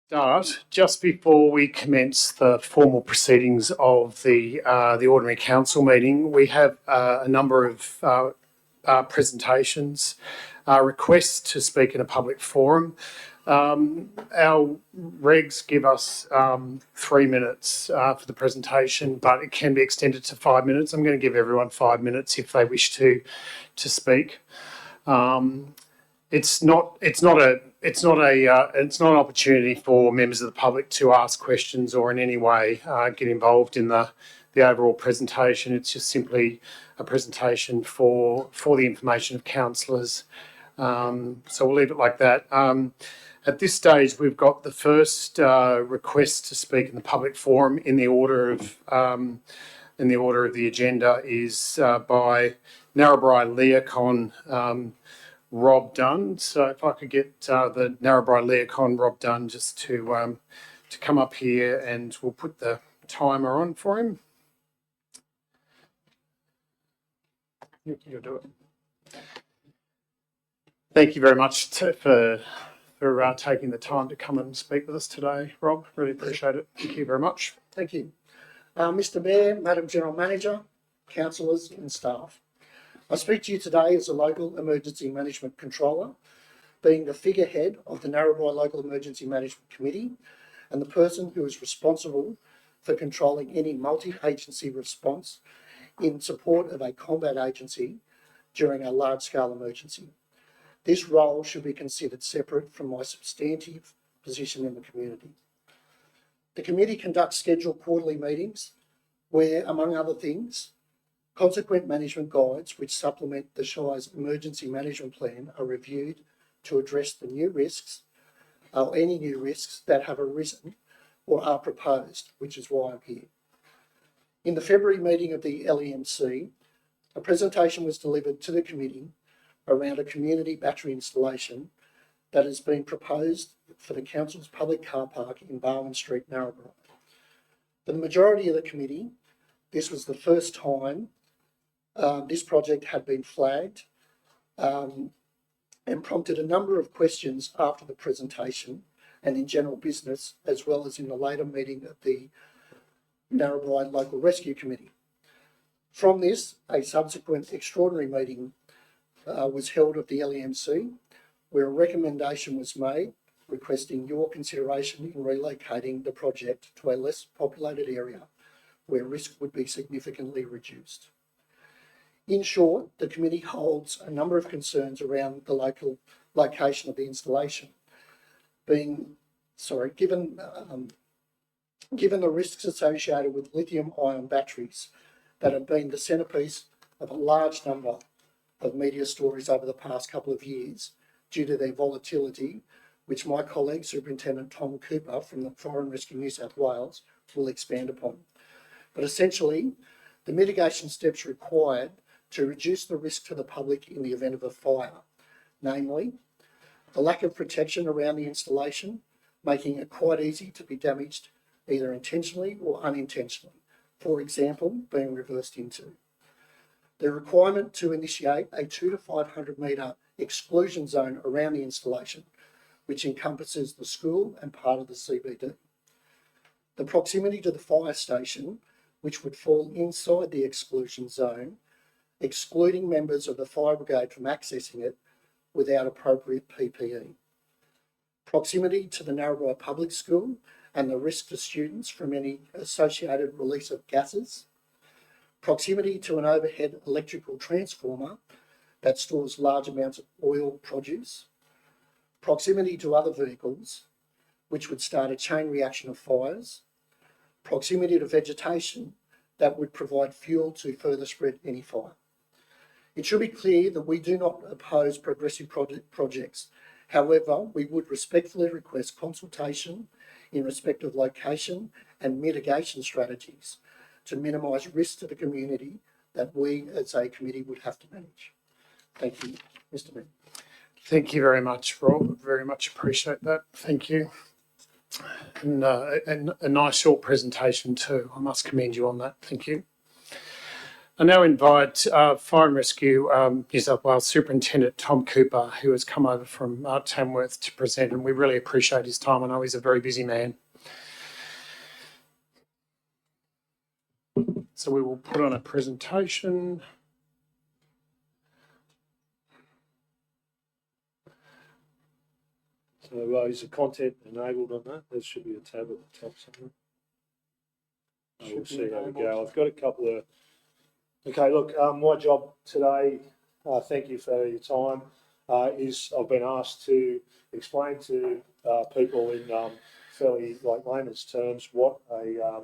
Start just before we commence the formal proceedings of the ordinary council meeting. We have a number of presentations, requests to speak in a public forum. Our regs give us 3 minutes for the presentation, but it can be extended to 5 minutes. I'm going to give everyone 5 minutes if they wish to speak. It's not an opportunity for members of the public to ask questions or in any way get involved in the overall presentation. It's just simply a presentation for the information of councillors. So we'll leave it like that. At this stage, we've got the first request to speak in the public forum in the order of the agenda is by Narrabri Leacon. Rob Dunn. So if I could get the Narrabri Leacon Rob Dunn just to come up here, and we'll put the timer on for him. You'll do it. Thank you very much for taking the time to come and speak with us today, Rob. Really appreciate it. Thank you very much. Thank you. Mr Mayor, Madam General Manager, councillors and staff. I speak to you today as a local emergency management controller, being the figurehead of the Narrabri Local Emergency Management Committee and the person who is responsible for controlling any multi-agency response in support of a combat agency during a large-scale emergency. This role should be considered separate from my substantive position in the community. The committee conducts scheduled quarterly meetings where, among other things, consequent management guides which supplement the Shire's emergency management plan are reviewed to address the new risks or any new risks that have arisen or are proposed, which is why I'm here. In the February meeting of the LEMC, a presentation was delivered to the committee around a community battery installation that has been proposed for the council's public car park in Barwon Street, Narrabri. For the majority of the committee, this was the first time this project had been flagged and prompted a number of questions after the presentation and in general business, as well as in the later meeting of the Narrabri Local Rescue Committee. From this, a subsequent extraordinary meeting was held of the LEMC, where a recommendation was made requesting your consideration in relocating the project to a less populated area where risk would be significantly reduced. In short, the committee holds a number of concerns around the local location of the installation, given the risks associated with lithium-ion batteries that have been the centrepiece of a large number of media stories over the past couple of years due to their volatility, which my colleague, Superintendent Tom Cooper from the Fire and Rescue New South Wales, will expand upon. But essentially, the mitigation steps required to reduce the risk to the public in the event of a fire, namely the lack of protection around the installation, making it quite easy to be damaged either intentionally or unintentionally, for example, being reversed into. The requirement to initiate a 200 to 500 metre exclusion zone around the installation, which encompasses the school and part of the CBD. The proximity to the fire station, which would fall inside the exclusion zone, excluding members of the fire brigade from accessing it without appropriate PPE. Proximity to the Narrabri Public School and the risk to students from any associated release of gases. Proximity to an overhead electrical transformer that stores large amounts of oil produce. Proximity to other vehicles, which would start a chain reaction of fires. Proximity to vegetation that would provide fuel to further spread any fire. It should be clear that we do not oppose progressive projects. However, we would respectfully request consultation in respect of location and mitigation strategies to minimise risk to the community that we as a committee would have to manage. Thank you, Mr Mayor. Thank you very much, Rob. Very much appreciate that. Thank you. And a nice short presentation too. I must commend you on that. Thank you. I now invite Fire and Rescue New South Wales Superintendent Tom Cooper, who has come over from Tamworth to present, and we really appreciate his time. I know he's a very busy man. So we will put on a presentation. So is the content enabled on that? There should be a tab at the top somewhere. We'll see how we go. I've got a couple of... Okay, look, my job today, thank you for your time, is I've been asked to explain to people in fairly layman's terms what a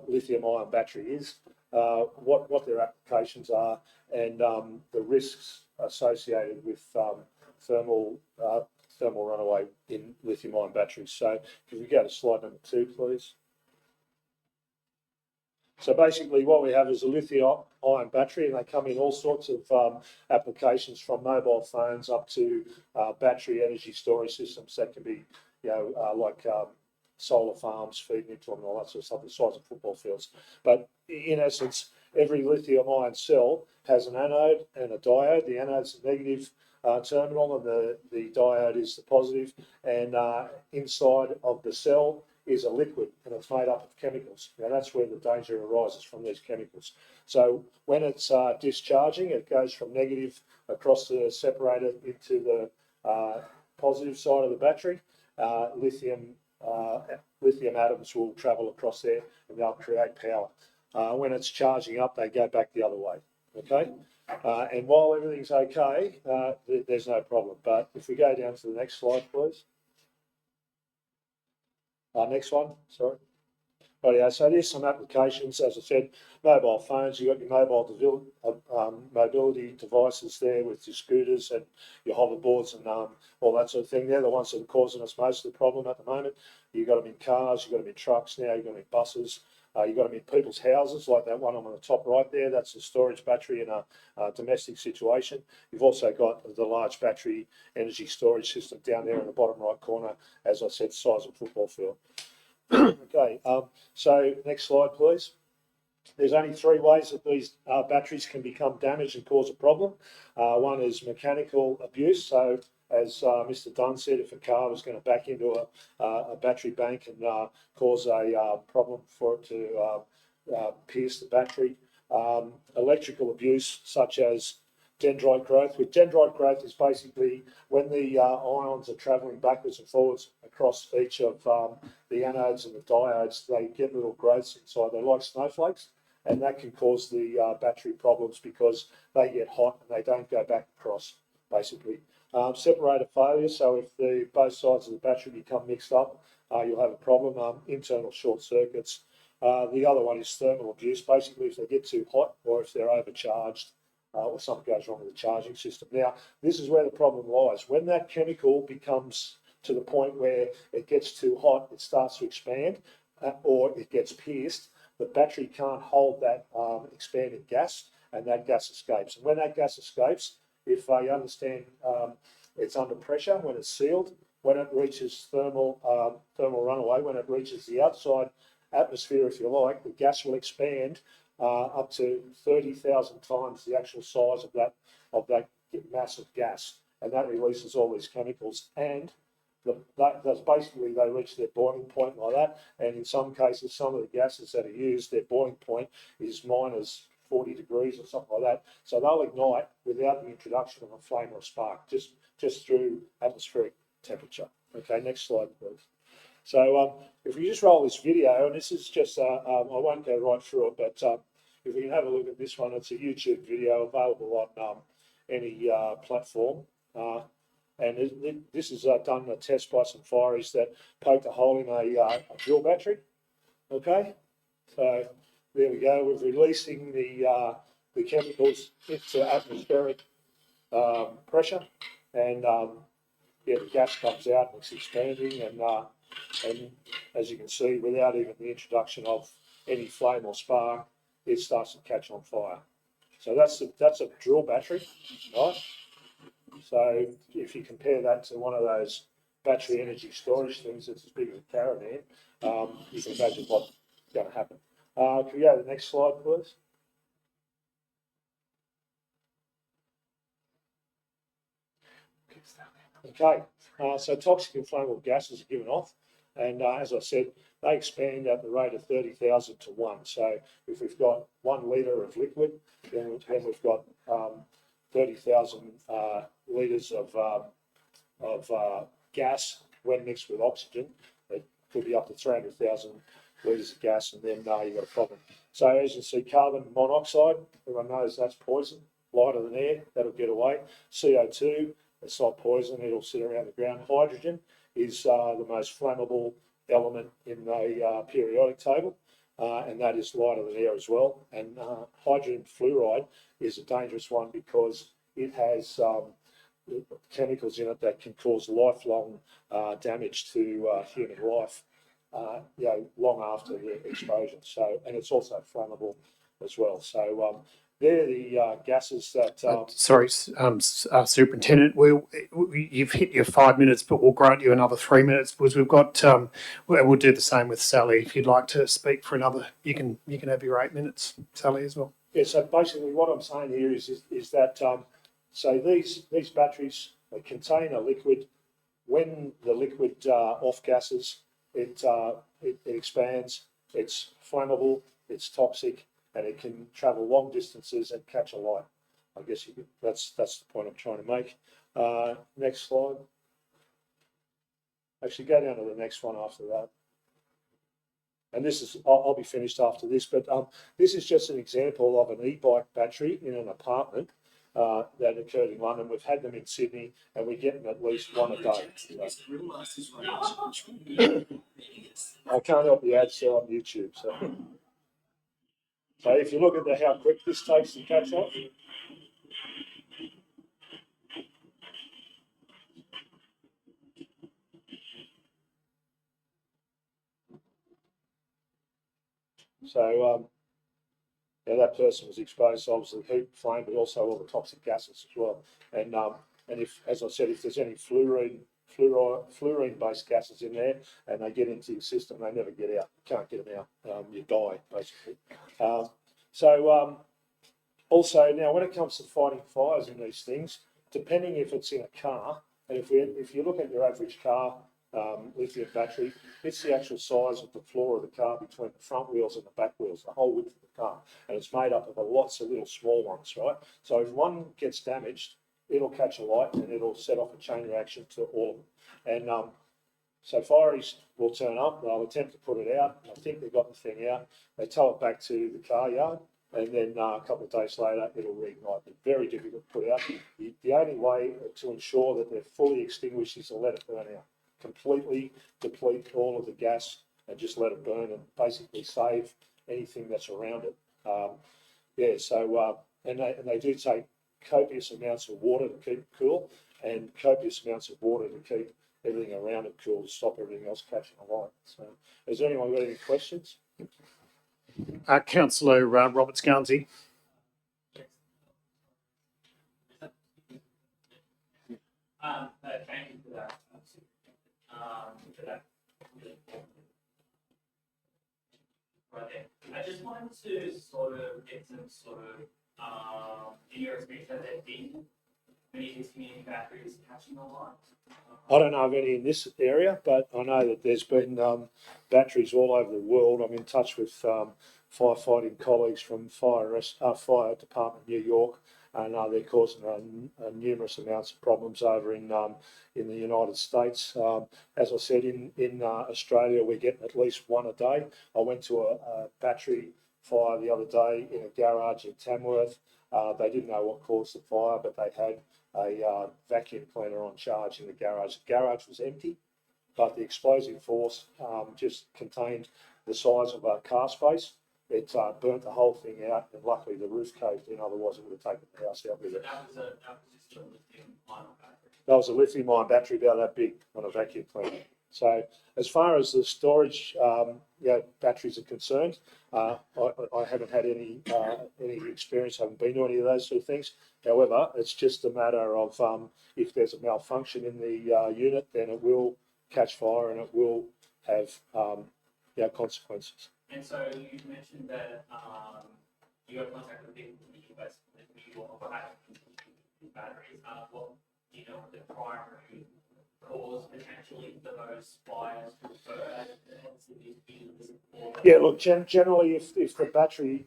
lithium-ion battery is, what their applications are, and the risks associated with thermal runaway in lithium-ion batteries. So if we go to slide number 2, please. So basically what we have is a lithium-ion battery, and they come in all sorts of applications, from mobile phones up to battery energy storage systems that can be, solar farms feeding into them and all that sort of stuff, the size of football fields. But in essence, every lithium-ion cell has an anode and a diode. The anode's the negative terminal, and the diode is the positive. And inside of the cell is a liquid, and it's made up of chemicals. Now that's where the danger arises, from these chemicals. So when it's discharging, it goes from negative across the separator into the positive side of the battery. Lithium atoms will travel across there, and they'll create power. When it's charging up, they go back the other way. Okay, and while everything's okay, there's no problem. But if we go down to the next slide, please. Next one, sorry. Oh yeah, so there's some applications. As I said, mobile phones. You've got your mobile mobility devices there with your scooters and your hoverboards and all that sort of thing. They're the ones that are causing us most of the problem at the moment. You've got them in cars, you've got them in trucks now, you've got them in buses. You've got them in people's houses, like that one on the top right there. That's a storage battery in a domestic situation. You've also got the large battery energy storage system down there in the bottom right corner, as I said, size of football field. Okay, so next slide, please. There's only 3 ways that these batteries can become damaged and cause a problem. One is mechanical abuse. So as Mr. Dunn said, if a car was going to back into a battery bank and cause a problem for it to pierce the battery. Electrical abuse, such as dendrite growth. With dendrite growth is basically when the ions are travelling backwards and forwards across each of the anodes and the diodes, they get little growths inside. They're like snowflakes, and that can cause the battery problems because they get hot and they don't go back across, basically. Separator failure, so if both sides of the battery become mixed up, you'll have a problem. Internal short circuits. The other one is thermal abuse, basically if they get too hot or if they're overcharged, or something goes wrong with the charging system. Now, this is where the problem lies. When that chemical becomes to the point where it gets too hot, it starts to expand, or it gets pierced, the battery can't hold that expanded gas, and that gas escapes. And when that gas escapes, if you understand, it's under pressure when it's sealed. When it reaches thermal runaway, when it reaches the outside atmosphere, if you like, the gas will expand up to 30,000 times the actual size of that massive gas, and that releases all these chemicals. And that's basically, they reach their boiling point like that. And in some cases, some of the gases that are used, their boiling point is minus 40 degrees or something like that. So they'll ignite without the introduction of a flame or a spark, just through atmospheric temperature. Okay, next slide, please. So if we just roll this video, and this is just, I won't go right through it, but if we can have a look at this one, it's a YouTube video available on any platform. And this is done a test by some fireys that poked a hole in a drill battery. Okay, so there we go. We're releasing the chemicals into atmospheric pressure, and yeah, the gas comes out and it's expanding, and as you can see, without even the introduction of any flame or spark, it starts to catch on fire. So that's a drill battery, right? So if you compare that to one of those battery energy storage things that's as big as a caravan, you can imagine what's going to happen. Can we go to the next slide, please? Okay, so toxic and flammable gases are given off, and as I said, they expand at the rate of 30,000 to 1. So if we've got 1 litre of liquid, then we've got 30,000 litres of gas when mixed with oxygen. It could be up to 300,000 litres of gas, and then you've got a problem. So as you see, carbon monoxide, everyone knows that's poison, lighter than air, that'll get away. CO2, it's not poison, it'll sit around the ground. Hydrogen is the most flammable element in the periodic table, and that is lighter than air as well. And hydrogen fluoride is a dangerous one because it has chemicals in it that can cause lifelong damage to human life, long after the exposure. So, and it's also flammable as well. So, they're the gases that. Sorry, Superintendent, you've hit your 5 minutes, but we'll grant you another 3 minutes because we've got. We'll do the same with Sally. If you'd like to speak for another, you can have your 8 minutes, Sally, as well. Yeah. So basically, what I'm saying here is that so these batteries contain a liquid. When the liquid off gases, it expands. It's flammable. It's toxic, and it can travel long distances and catch a light. I guess that's the point I'm trying to make. Next slide. Actually, go down to the next one after that. And this is, I'll be finished after this, but this is just an example of an e-bike battery in an apartment that occurred in London. We've had them in Sydney, and we get them at least one a day. So. I can't help the ads on YouTube. So if you look at how quick this takes to catch off. So that person was exposed to obviously heat, flame, but also all the toxic gases as well. And if, as I said, if there's any fluorine-based gases in there and they get into your system, they never get out. You can't get them out. You die basically. Also now, when it comes to fighting fires in these things, depending if it's in a car, and if you look at your average car lithium battery, it's the actual size of the floor of the car between the front wheels and the back wheels, the whole width of the car, and it's made up of lots of little small ones, right? So if one gets damaged, it'll catch a light and it'll set off a chain reaction to all of them. And so fireys will turn up, they'll attempt to put it out. I think they've got the thing out. They tow it back to the car yard, and then a couple of days later, it'll reignite. It's very difficult to put out. The only way to ensure that they're fully extinguished is to let it burn out. Completely deplete all of the gas and just let it burn and basically save anything that's around it. And they do take copious amounts of water to keep it cool and copious amounts of water to keep everything around it cool to stop everything else catching a light. So, has anyone got any questions? Councillor Roberts Garnsey. Thank you for that. Right there. I just wanted to sort of get some in your experience, has there been many of these community batteries catching the light? I don't know of any in this area, but I know that there's been batteries all over the world. I'm in touch with firefighting colleagues from Fire Department New York, and they're causing numerous amounts of problems over in the United States. As I said, in Australia, we get at least one a day. I went to a battery fire the other day in a garage in Tamworth. They didn't know what caused the fire, but they had a vacuum cleaner on charge in the garage. The garage was empty, but the explosive force just contained the size of a car space. It burnt the whole thing out, and luckily the roof caved in, otherwise it would have taken the house out with it. That was just a lithium-ion battery. That was a lithium-ion battery about that big on a vacuum cleaner. So as far as the storage batteries are concerned, I haven't had any experience, haven't been to any of those sort of things. However, it's just a matter of if there's a malfunction in the unit, then it will catch fire and it will have consequences. And so you mentioned that you got contact with people in the US with New York for having batteries. the primary cause potentially for those fires to occur? Yeah, look, generally, if the battery,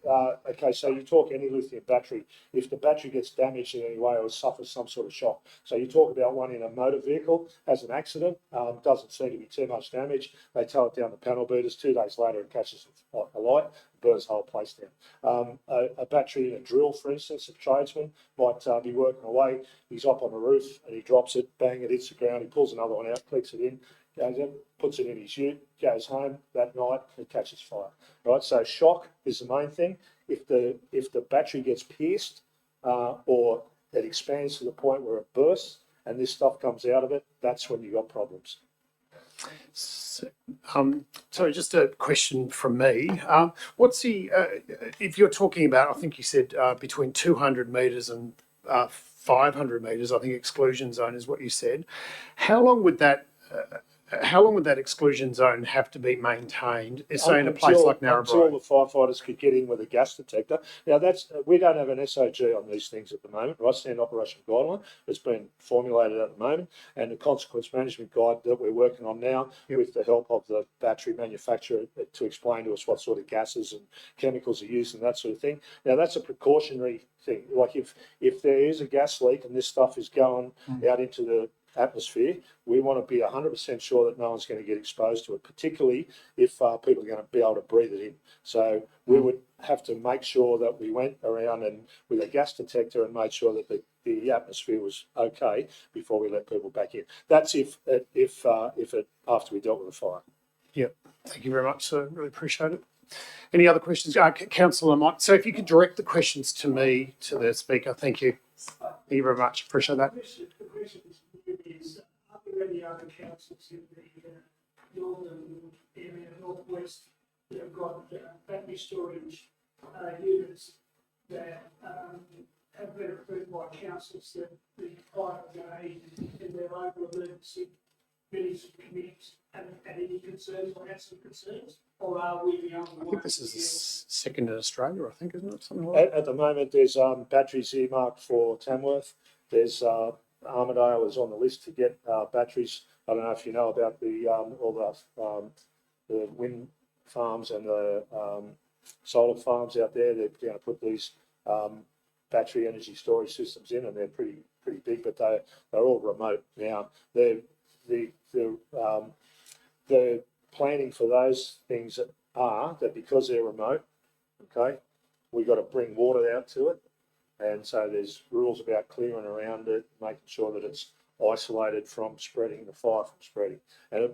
okay, so you talk any lithium battery, if the battery gets damaged in any way or suffers some sort of shock, so you talk about one in a motor vehicle, has an accident, doesn't seem to be too much damage, they tow it down the panel beaters, 2 days later it catches a light, burns the whole place down. A battery in a drill, for instance, a tradesman might be working away, he's up on the roof and he drops it, bang, it hits the ground, he pulls another one out, clicks it in, goes in, puts it in his ute, goes home that night, it catches fire. Right, so shock is the main thing. If the battery gets pierced or it expands to the point where it bursts and this stuff comes out of it, that's when you got problems. So, sorry, just a question from me. What's the, if you're talking about, I think you said between 200 metres and 500 metres, I think exclusion zone is what you said. How long would that exclusion zone have to be maintained? Say in a place like Until Narrabri. the firefighters could get in with a gas detector. Now we don't have an SOG on these things at the moment, right? Standard Operation Guideline. It's been formulated at the moment, and the consequence management guide that we're working on now, with the help of the battery manufacturer, to explain to us what sort of gases and chemicals are used and that sort of thing. Now that's a precautionary thing. Like if there is a gas leak and this stuff is going out into the atmosphere, we want to be 100% sure that no one's going to get exposed to it, particularly if people are going to be able to breathe it in. So we would have to make sure that we went around and with a gas detector and made sure that the atmosphere was okay before we let people back in. That's if after we dealt with the fire. Yep. Thank you very much, sir. Really appreciate it. Any other questions? Councillor Mott. So if you could direct the questions to me, to the speaker. Thank you. Thank you very much. Appreciate that. The question is, are there any other councils in the northern area, northwest, that have got battery storage units that have been approved by councils that the private aid in their local emergency committees have had any concerns or had some concerns? Or are we the only one? I think this is the second in Australia, I think, isn't it? Something like that. At the moment, there's batteries earmarked for Tamworth. There's Armidale is on the list to get batteries. I don't know if you know about all the wind farms and the solar farms out there. They're going to put these battery energy storage systems in, and they're pretty big, but they're all remote now. The planning for those things are that because they're remote, okay, we've got to bring water out to it. And so there's rules about clearing around it, making sure that it's isolated from spreading, the fire from spreading. And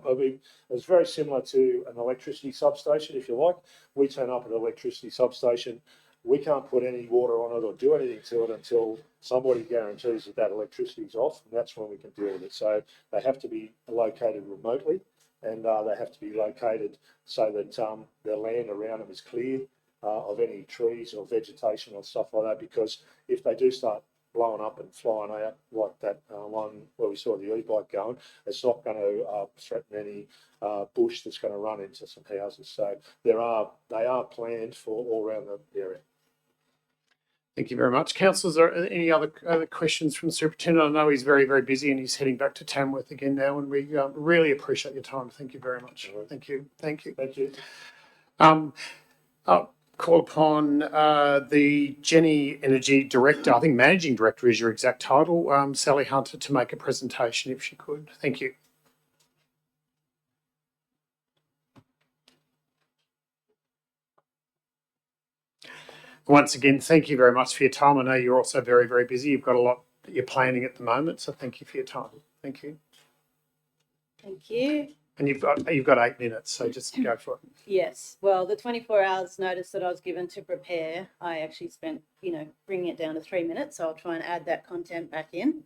it's very similar to an electricity substation, if you like. We turn up at an electricity substation, we can't put any water on it or do anything to it until somebody guarantees that electricity is off, and that's when we can deal with it. So they have to be located remotely, and they have to be located so that the land around them is clear of any trees or vegetation or stuff like that, because if they do start blowing up and flying out like that one where we saw the e-bike going, it's not going to threaten any bush that's going to run into some houses. So they are planned for all around the area. Thank you very much. Councillors, are there any other questions from the Superintendent? I know he's very, very busy and he's heading back to Tamworth again now, and we really appreciate your time. Thank you very much. All right. Thank you. Thank you. Thank you. I'll call upon the Jenny Energy Director, I think Managing Director is your exact title, Sally Hunter, to make a presentation if she could. Thank you. Once again, thank you very much for your time. I know you're also very, very busy. You've got a lot that you're planning at the moment, so thank you for your time. Thank you. Thank you. And you've got 8 minutes, so just go for it. Yes. Well, the 24 hours notice that I was given to prepare, I actually spent, bringing it down to 3 minutes. So I'll try and add that content back in.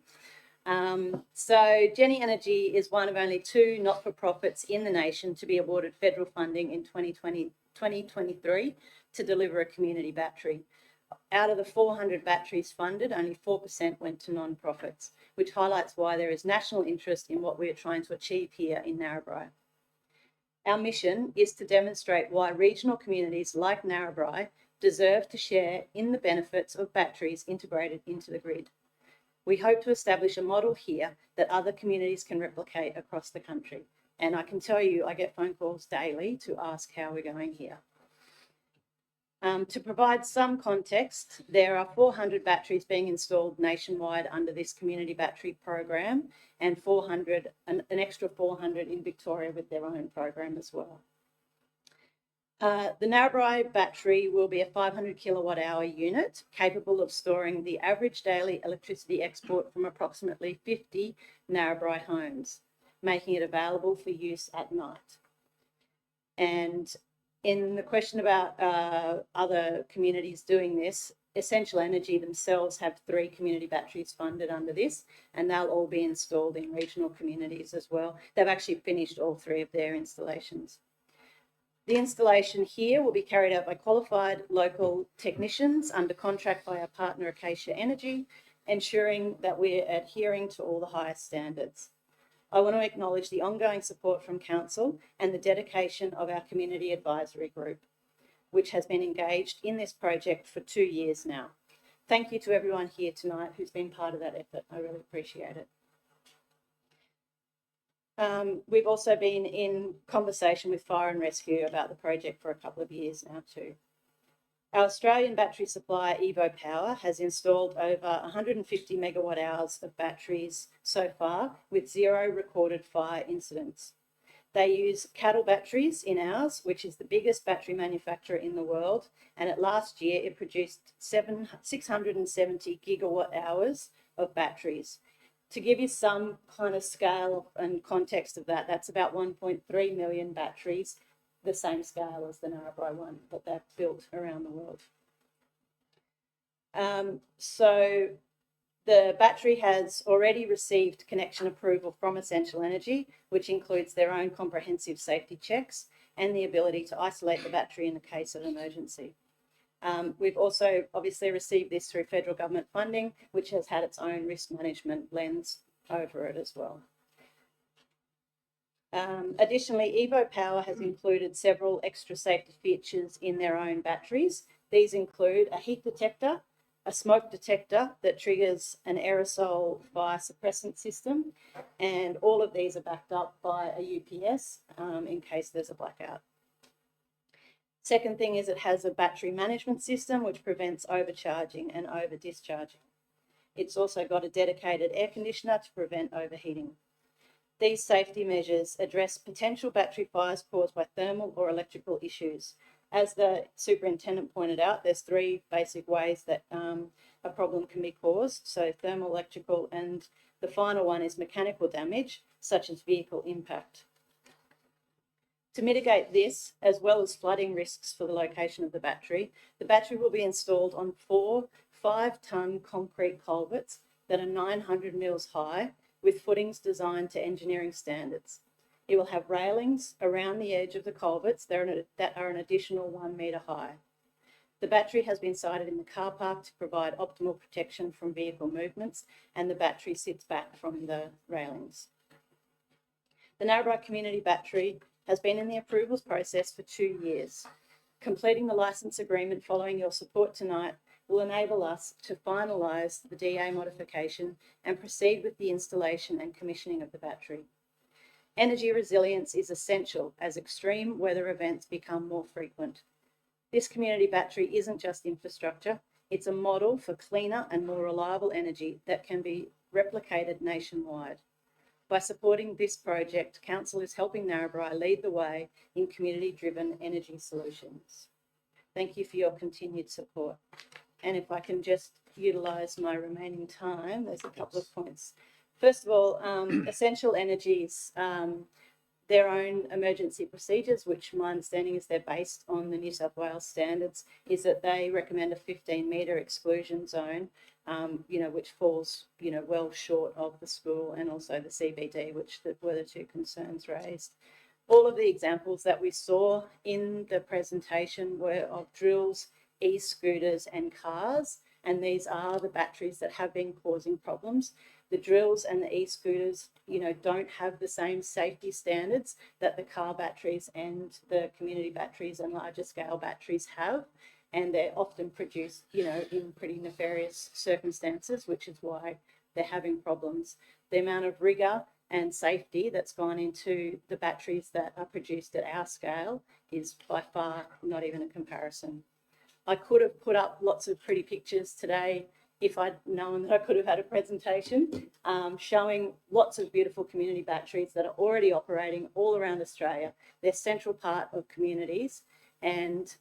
So Jenny Energy is one of only 2 not-for-profits in the nation to be awarded federal funding in 2023 to deliver a community battery. Out of the 400 batteries funded, only 4% went to non-profits, which highlights why there is national interest in what we are trying to achieve here in Narrabri. Our mission is to demonstrate why regional communities like Narrabri deserve to share in the benefits of batteries integrated into the grid. We hope to establish a model here that other communities can replicate across the country. And I can tell you, I get phone calls daily to ask how we're going here. To provide some context, there are 400 batteries being installed nationwide under this community battery program, and an extra 400 in Victoria with their own program as well. The Narrabri battery will be a 500 kilowatt hour unit capable of storing the average daily electricity export from approximately 50 Narrabri homes, making it available for use at night. And in the question about other communities doing this, Essential Energy themselves have 3 community batteries funded under this, and they'll all be installed in regional communities as well. They've actually finished all 3 of their installations. The installation here will be carried out by qualified local technicians under contract by our partner Acacia Energy, ensuring that we're adhering to all the highest standards. I want to acknowledge the ongoing support from Council and the dedication of our Community Advisory Group, which has been engaged in this project for 2 years now. Thank you to everyone here tonight who's been part of that effort. I really appreciate it. We've also been in conversation with Fire and Rescue about the project for a couple of years now too. Our Australian battery supplier EvoPower has installed over 150 megawatt hours of batteries so far with 0 recorded fire incidents. They use cattle batteries in ours, which is the biggest battery manufacturer in the world, and at last year it produced 670 gigawatt hours of batteries. To give you some kind of scale and context of that, that's about 1.3 million batteries, the same scale as the Narrabri one that they've built around the world. So the battery has already received connection approval from Essential Energy, which includes their own comprehensive safety checks and the ability to isolate the battery in the case of emergency. We've also obviously received this through federal government funding, which has had its own risk management lens over it as well. Additionally, EvoPower has included several extra safety features in their own batteries. These include a heat detector, a smoke detector that triggers an aerosol fire suppressant system, and all of these are backed up by a UPS in case there's a blackout. Second thing is it has a battery management system which prevents overcharging and over discharging. It's also got a dedicated air conditioner to prevent overheating. These safety measures address potential battery fires caused by thermal or electrical issues. As the superintendent pointed out, there's 3 basic ways that a problem can be caused. So thermal, electrical, and the final one is mechanical damage, such as vehicle impact. To mitigate this, as well as flooding risks for the location of the battery will be installed on 4 5-ton concrete culverts that are 900 mils high, with footings designed to engineering standards. It will have railings around the edge of the culverts that are an additional 1 metre high. The battery has been sited in the car park to provide optimal protection from vehicle movements, and the battery sits back from the railings. The Narrabri Community Battery has been in the approvals process for 2 years. Completing the licence agreement following your support tonight will enable us to finalise the DA modification and proceed with the installation and commissioning of the battery. Energy resilience is essential as extreme weather events become more frequent. This community battery isn't just infrastructure, it's a model for cleaner and more reliable energy that can be replicated nationwide. By supporting this project, Council is helping Narrabri lead the way in community-driven energy solutions. Thank you for your continued support. And if I can just utilise my remaining time, there's a couple of points. First of all, Essential Energy's their own emergency procedures, which my understanding is they're based on the New South Wales standards, is that they recommend a 15-metre exclusion zone, which falls, well short of the school and also the CBD, which were the 2 concerns raised. All of the examples that we saw in the presentation were of drills, e-scooters and cars, and these are the batteries that have been causing problems. The drills and the e-scooters, don't have the same safety standards that the car batteries and the community batteries and larger scale batteries have. And they're often produced, in pretty nefarious circumstances, which is why they're having problems. The amount of rigour and safety that's gone into the batteries that are produced at our scale is by far not even a comparison. I could have put up lots of pretty pictures today if I'd known that I could have had a presentation showing lots of beautiful community batteries that are already operating all around Australia. They're central part of communities, and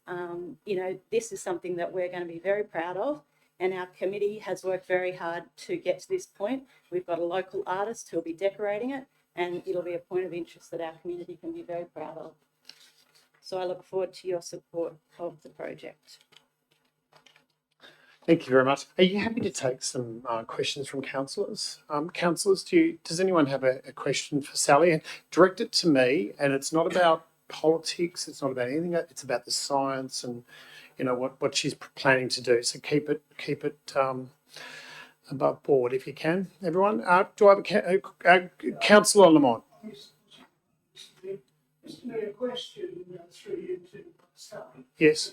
you know, this is something that we're going to be very proud of, and our committee has worked very hard to get to this point. We've got a local artist who'll be decorating it, and it'll be a point of interest that our community can be very proud of. So I look forward to your support of the project. Thank you very much. Are you happy to take some questions from councillors? Councillors, does anyone have a question for Sally? And direct it to me. And it's not about politics. It's not about anything. It's about the science and, you know, what she's planning to do. So keep it above board if you can. Everyone, do I have a Councillor Lamont? Just a question through you to Sally. Yes.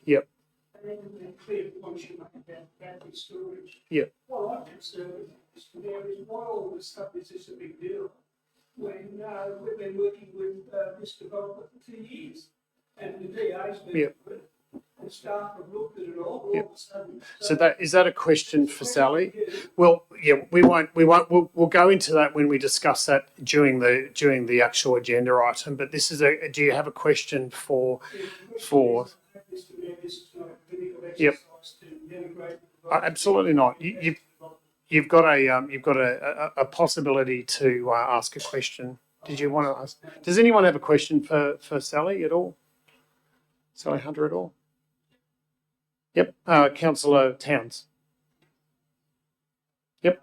Yep. And then the clear points you make about battery storage. Yep. What I'm concerned with there is why all this stuff is this a big deal when we've been working with this development for 2 years and the DA's been Yep. the staff have looked at it all Yep. of a sudden. So is that a question for Sally? Well, yeah, we'll go into that when we discuss that during the actual agenda item. But this is do you have a question for? Yep. Absolutely not. You've got a possibility to ask a question. Did you want to ask? Does anyone have a question for Sally at all? Sally Hunter at all? Yep. Councillor Towns. Yep.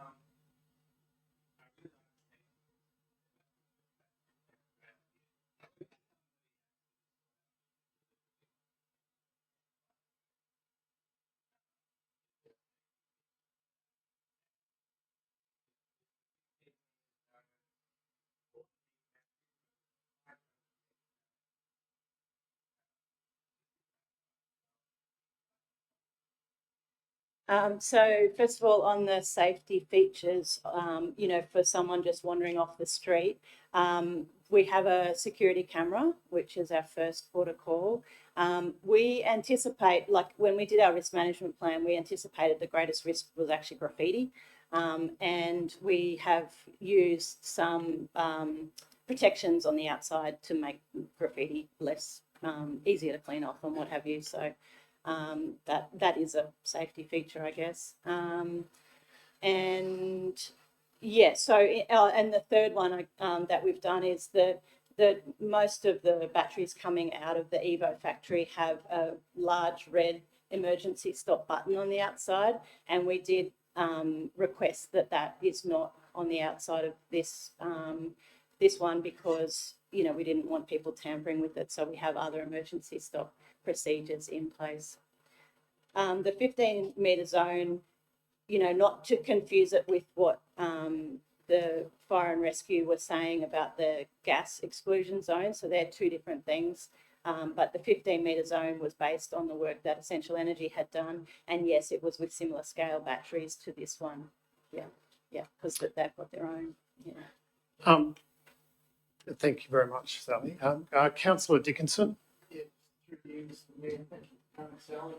So first of all, on the safety features, you know, for someone just wandering off the street, we have a security camera, which is our first port of call. We anticipate, like when we did our risk management plan, we anticipated the greatest risk was actually graffiti. And we have used some protections on the outside to make graffiti less easier to clean off and what have you. So that is a safety feature, I guess. And yeah, so and the third one that we've done is that most of the batteries coming out of the Evo factory have a large red emergency stop button on the outside, and we did request that is not on the outside of this one because, you know, we didn't want people tampering with it, so we have other emergency stop procedures in place. The 15-metre zone, you know, not to confuse it with what the fire and rescue were saying about the gas exclusion zone, so they're two different things. But the 15-metre zone was based on the work that Essential Energy had done, and yes, it was with similar scale batteries to this one. Yeah, because they've got their own. Yeah. Thank you very much, Sally. Councillor Dickinson. Yeah, through you, Mr. Mayor. Thank you, Sally.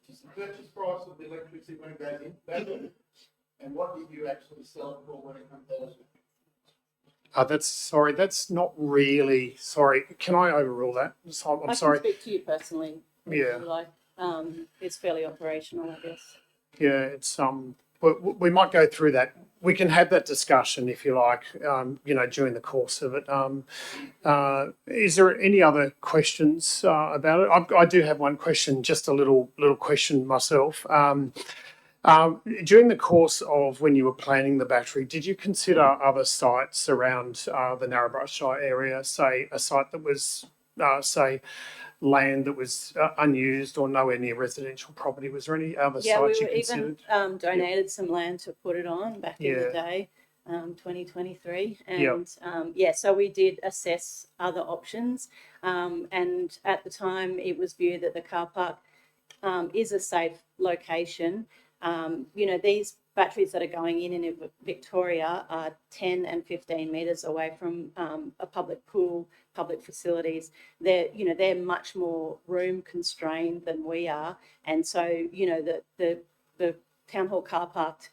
Just the purchase price of the electricity when it goes in, that, and what did you actually sell it for when it comes out? That's not really, sorry. Can I overrule that? I'm sorry. I can speak to you personally. Yeah. If you like. It's fairly operational, I guess. Yeah, it's we might go through that. We can have that discussion if you like, you know, during the course of it. Is there any other questions about it? I do have one question, just a little question myself. During the course of when you were planning the battery, did you consider other sites around the Narrabri Shire area, say a site that was, say, land that was unused or nowhere near residential property? Was there any other sites you considered? Yeah, we even donated some land to put it on back in the day, 2023. And so we did assess other options. And at the time, it was viewed that the car park is a safe location. You know, these batteries that are going in Victoria are 10 and 15 metres away from a public pool, public facilities. They're much more room constrained than we are. And so, you know, the town hall car park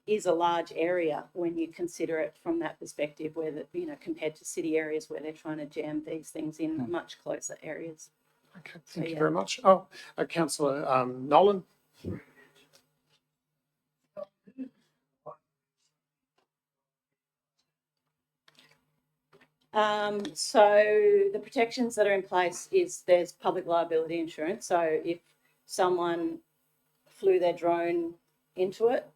is a large area when you consider it from that perspective, where compared to city areas where they're trying to jam these things in much closer areas. Okay, thank you yeah. very much. Councillor Nolan. So the protections that are in place is there's public liability insurance. So if someone flew their drone into it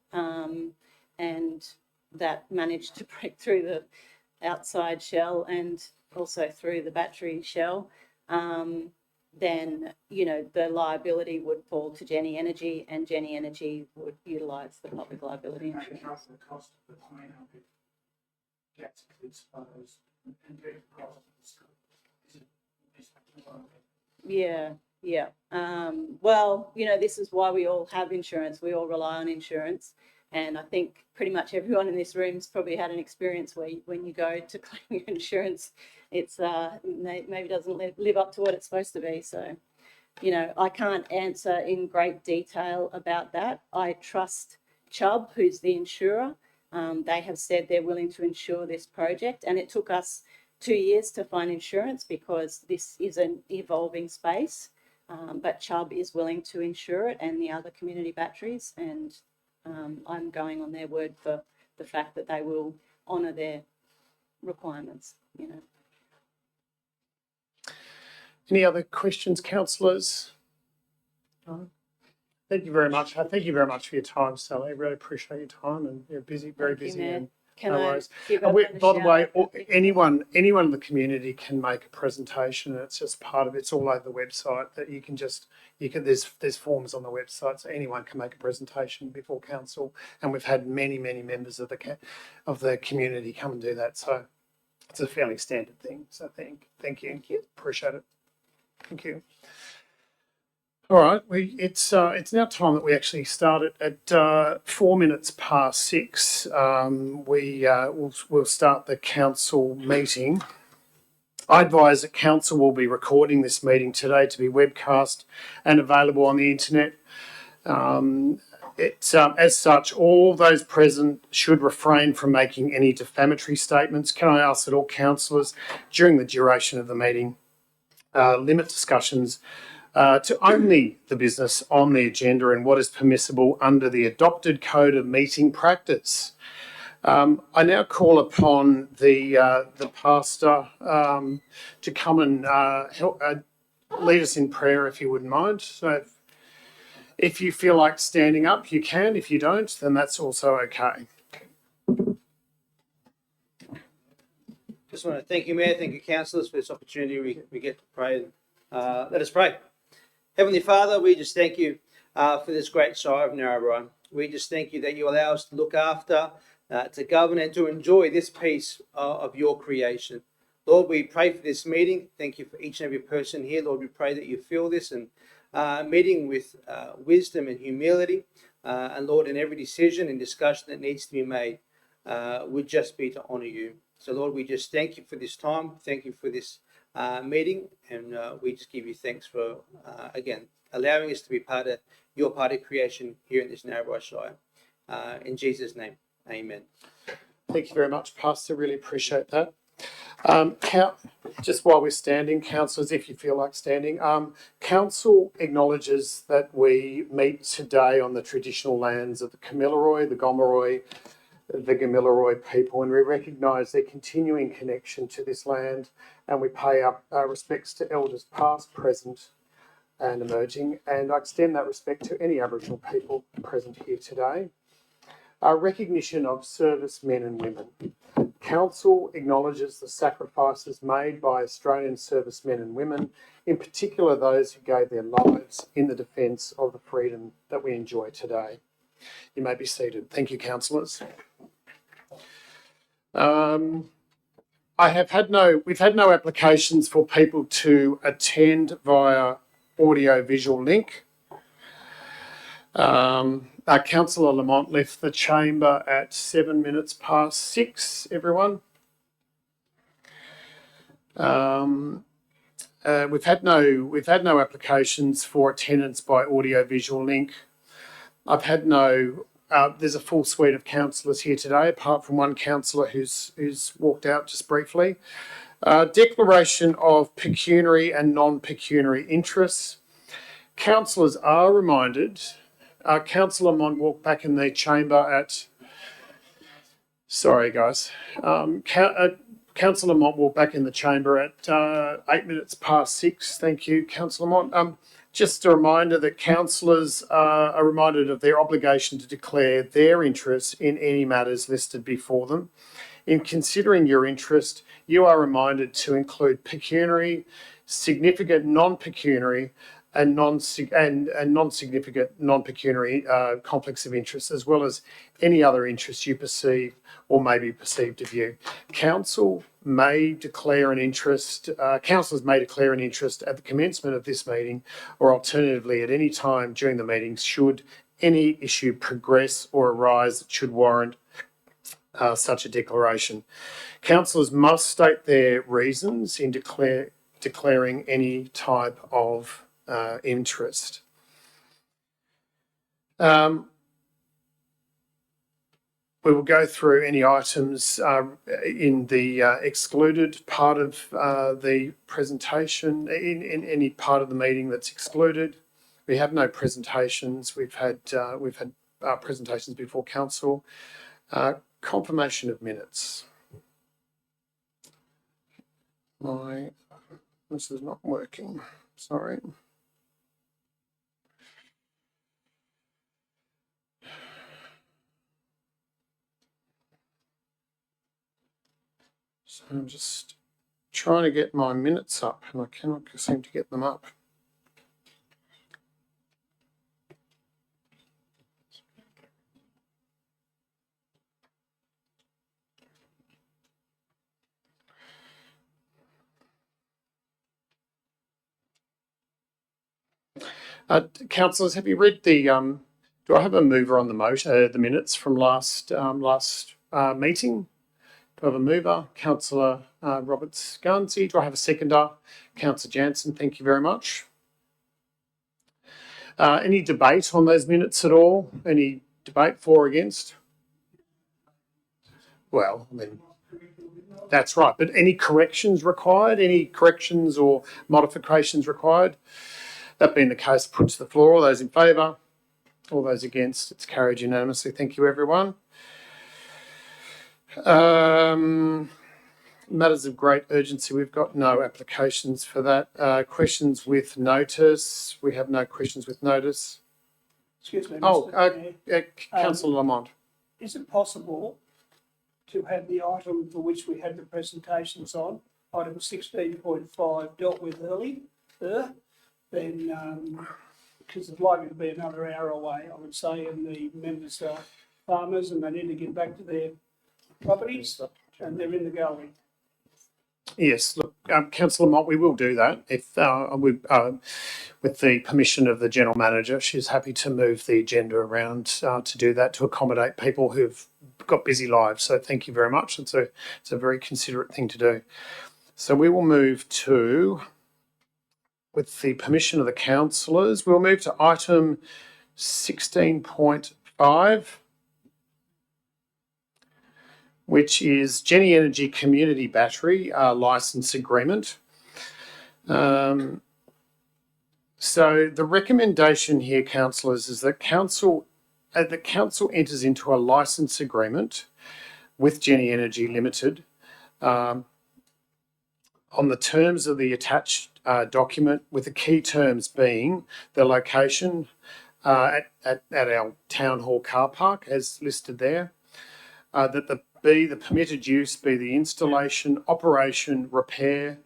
and that managed to break through the outside shell and also through the battery shell, then, you know, the liability would fall to Jenny Energy, and Jenny Energy would utilise the public liability That insurance. covers the cost of the cleanup if it gets exposed and the cost of the school. Yeah. Well, you know, this is why we all have insurance. We all rely on insurance. And I think pretty much everyone in this room's probably had an experience where when you go to claim your insurance, it's maybe doesn't live up to what it's supposed to be. So, you know, I can't answer in great detail about that. I trust Chubb, who's the insurer. They have said they're willing to insure this project, and it took us 2 years to find insurance because this is an evolving space. But Chubb is willing to insure it and the other community batteries, and I'm going on their word for the fact that they will honour their requirements, you know. Any other questions, councillors? No? Thank you very much. Thank you very much for your time, Sally. I really appreciate your time, and you're busy, very Thank you, busy. Mayor. And Can no I worries. give And everyone a by the way, shout out? anyone in the community can make a presentation. It's just part of it's all over the website that you can there's forms on the website, so anyone can make a presentation before council. And we've had many members of the community come and do that. So it's a fairly standard thing. So thank you. Appreciate it. Thank you. All right, it's now time that we actually start at 4 minutes past 6. We'll start the council meeting. I advise that council will be recording this meeting today to be webcast and available on the internet. As such, all those present should refrain from making any defamatory statements. Can I ask that all councillors, during the duration of the meeting, limit discussions to only the business on the agenda and what is permissible under the adopted code of meeting practice. I now call upon the pastor to come and help lead us in prayer, if you wouldn't mind. So if you feel like standing up, you can. If you don't, then that's also okay. Just want to thank you, Mayor. Thank you, councillors, for this opportunity we get to pray. Let us pray. Heavenly Father, we just thank you for this great Shire of Narrabri. We just thank you that you allow us to look after, to govern and to enjoy this piece of your creation. Lord, we pray for this meeting. Thank you for each and every person here. Lord, we pray that you fill this and meeting with wisdom and humility. And Lord, in every decision and discussion that needs to be made would just be to honour you. So Lord, we just thank you for this time. Thank you for this meeting, and we just give you thanks for again allowing us to be part of your part of creation here in this Narrabri Shire. In Jesus' name, amen. Thank you very much, Pastor. Really appreciate that. Just while we're standing, councillors, if you feel like standing, council acknowledges that we meet today on the traditional lands of the Kamilaroi, the Gomeroi, the Gamilaroi people, and we recognise their continuing connection to this land, and we pay our respects to elders past, present and emerging, and I extend that respect to any Aboriginal people present here today. Our recognition of servicemen and women. Council acknowledges the sacrifices made by Australian servicemen and women, in particular those who gave their lives in the defence of the freedom that we enjoy today. You may be seated. Thank you, councillors. We've had no applications for people to attend via audio-visual link. Councillor Lamont left the chamber at 7 minutes past 6, everyone. We've had no applications for attendance by audio visual link. There's a full suite of councillors here today, apart from one councillor who's walked out just briefly. Declaration of pecuniary and non-pecuniary interests. Councillors are reminded. Councillor Mond walked back in the chamber at. Sorry, guys. Councillor Mont walked back in the chamber at 8 minutes past 6. Thank you, Councillor Mont. Just a reminder that councillors are reminded of their obligation to declare their interest in any matters listed before them. In considering your interest, you are reminded to include pecuniary, significant non-pecuniary, and non-significant non-pecuniary conflicts of interest, as well as any other interests you perceive or may be perceived of you. Councillors may declare an interest at the commencement of this meeting, or alternatively at any time during the meeting, should any issue progress or arise that should warrant such a declaration. Councillors must state their reasons in declaring any type of interest. We will go through any items in the excluded part of the presentation, in any part of the meeting that's excluded. We have no presentations. We've had presentations before council. Confirmation of minutes. This is not working. Sorry. So I'm just trying to get my minutes up and I cannot seem to get them up. Councillors, have you read the? Do I have a mover on the minutes from last meeting? Do I have a mover? Councillor Roberts-Garnsey. Do I have a seconder? Councillor Jansen. Thank you very much. Any debate on those minutes at all? Any debate for or against? Well, I mean, that's right. But any corrections required? Any corrections or modifications required? That being the case, put to the floor. All those in favour? All those against? It's carried unanimously. Thank you, everyone. Matters of great urgency. We've got no applications for that. Questions with notice. We have no questions with notice. Excuse me, Mr. Mayor. Councillor Lamont. Is it possible to have the item for which we had the presentations on, item 16.5, dealt with earlier, then because it's likely to be another hour away, I would say, and the members are farmers and they need to get back to their properties and they're in the gallery. Yes, look, Councillor Mott, we will do that. If with the permission of the General Manager, she's happy to move the agenda around to do that, to accommodate people who've got busy lives. So thank you very much. It's a very considerate thing to do. So we will move to, with the permission of the councillors, we'll move to item 16.5. which is Jenny Energy Community Battery Licence Agreement. So the recommendation here, councillors, is that council enters into a licence agreement with Jenny Energy Limited on the terms of the attached document, with the key terms being the location at our Town Hall car park, as listed there, that the permitted use be the installation, operation, repair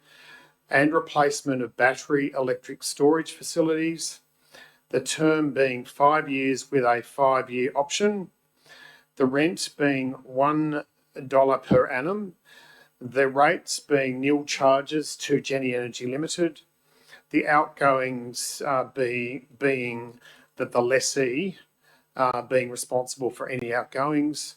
and replacement of battery electric storage facilities, the term being 5 years with a 5-year option, the rent being $1 per annum, the rates being nil charges to Jenny Energy Limited, the outgoings being that the lessee being responsible for any outgoings,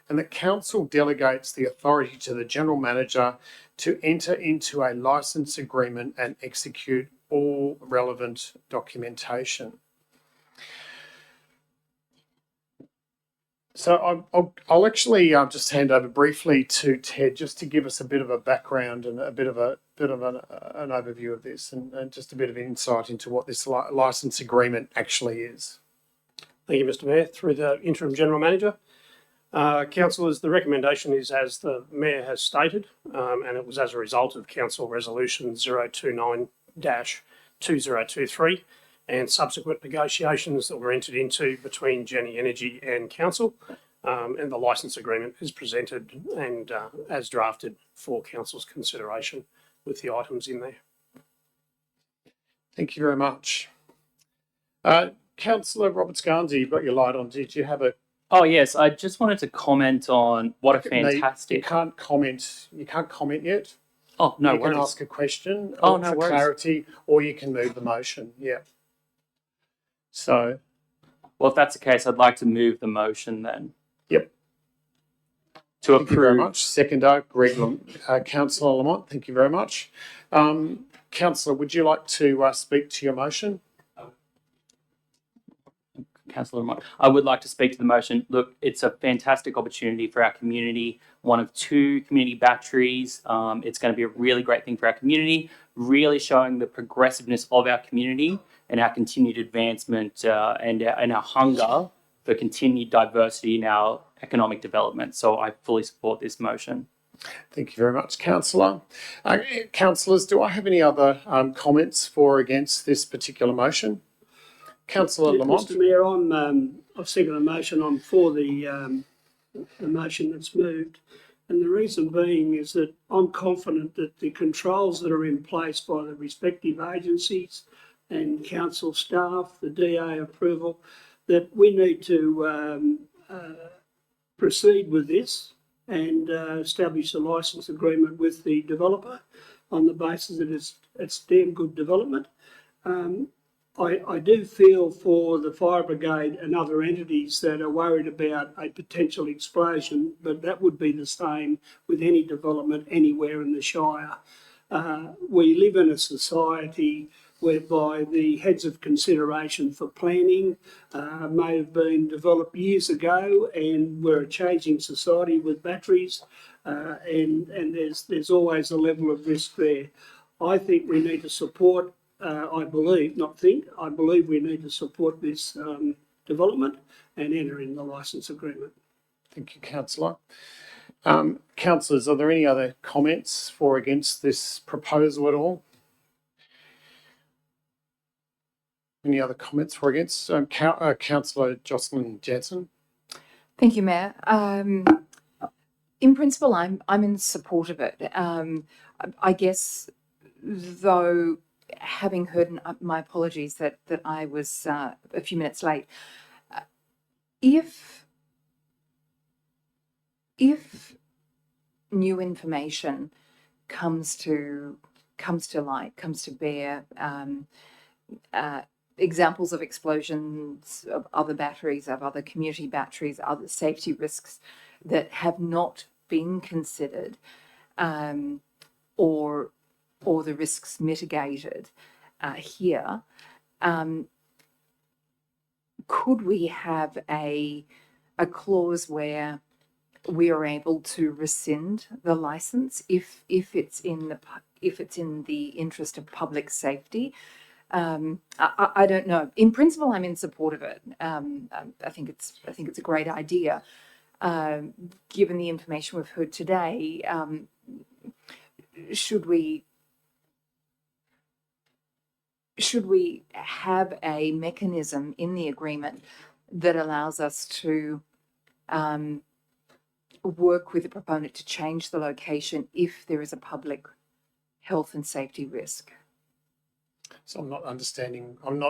and that council delegates the authority to the general manager to enter into a license agreement and execute all relevant documentation. So I'll actually just hand over briefly to Ted just to give us a bit of a background and a bit of an overview of this, and just a bit of insight into what this license agreement actually is. Thank you, Mr Mayor. Through the Interim General Manager. Councillors, the recommendation is as the Mayor has stated, and it was as a result of Council Resolution 029-2023 and subsequent negotiations that were entered into between Jenny Energy and Council, and the licence agreement is presented and as drafted for Council's consideration with the items in there. Thank you very much. Councillor Roberts-Garnsey, you've got your light on. Did you have a... Oh yes, I just wanted to comment on what a No, fantastic. You can't comment yet. Oh no You worries. can ask a question Oh, no for worries. clarity, or you can move the motion. Yeah. So, Well, if that's the case, I'd like to move the motion then. Yep. To thank you very approve. much. Seconder, Councillor Lamont, thank you very much. Councillor, would you like to speak to your motion? Councillor Lamont. I would like to speak to the motion. Look, it's a fantastic opportunity for our community. One of 2 community batteries. It's going to be a really great thing for our community, really showing the progressiveness of our community and our continued advancement and our hunger for continued diversity in our economic development. So I fully support this motion. Thank you very much, Councillor. Councillors, do I have any other comments for or against this particular motion? Councillor Lamont. Mr Mayor, I've seconded the motion. I'm for the motion that's moved. And the reason being is that I'm confident that the controls that are in place by the respective agencies and council staff, the DA approval, that we need to proceed with this and establish a licence agreement with the developer on the basis that it's damn good development. I do feel for the fire brigade and other entities that are worried about a potential explosion, but that would be the same with any development anywhere in the Shire. We live in a society whereby the heads of consideration for planning may have been developed years ago, and we're a changing society with batteries, and there's always a level of risk there. I think we need to support. I believe we need to support this development and enter in the licence agreement. Thank you, Councillor. Councillors, are there any other comments for or against this proposal at all? Any other comments for or against? Councillor Jocelyn Jansen. Thank you, Mayor. In principle, I'm in support of it. I guess, though, having heard, my apologies that I was a few minutes late. If new information comes to light, comes to bear, examples of explosions of other batteries, of other community batteries, other safety risks that have not been considered, or the risks mitigated here, could we have a clause where we are able to rescind the license if it's in the interest of public safety? I don't know. In principle, I'm in support of it. I think it's a great idea. Given the information we've heard today, should we have a mechanism in the agreement that allows us to work with the proponent to change the location if there is a public health and safety risk? So I'm not understanding. I'm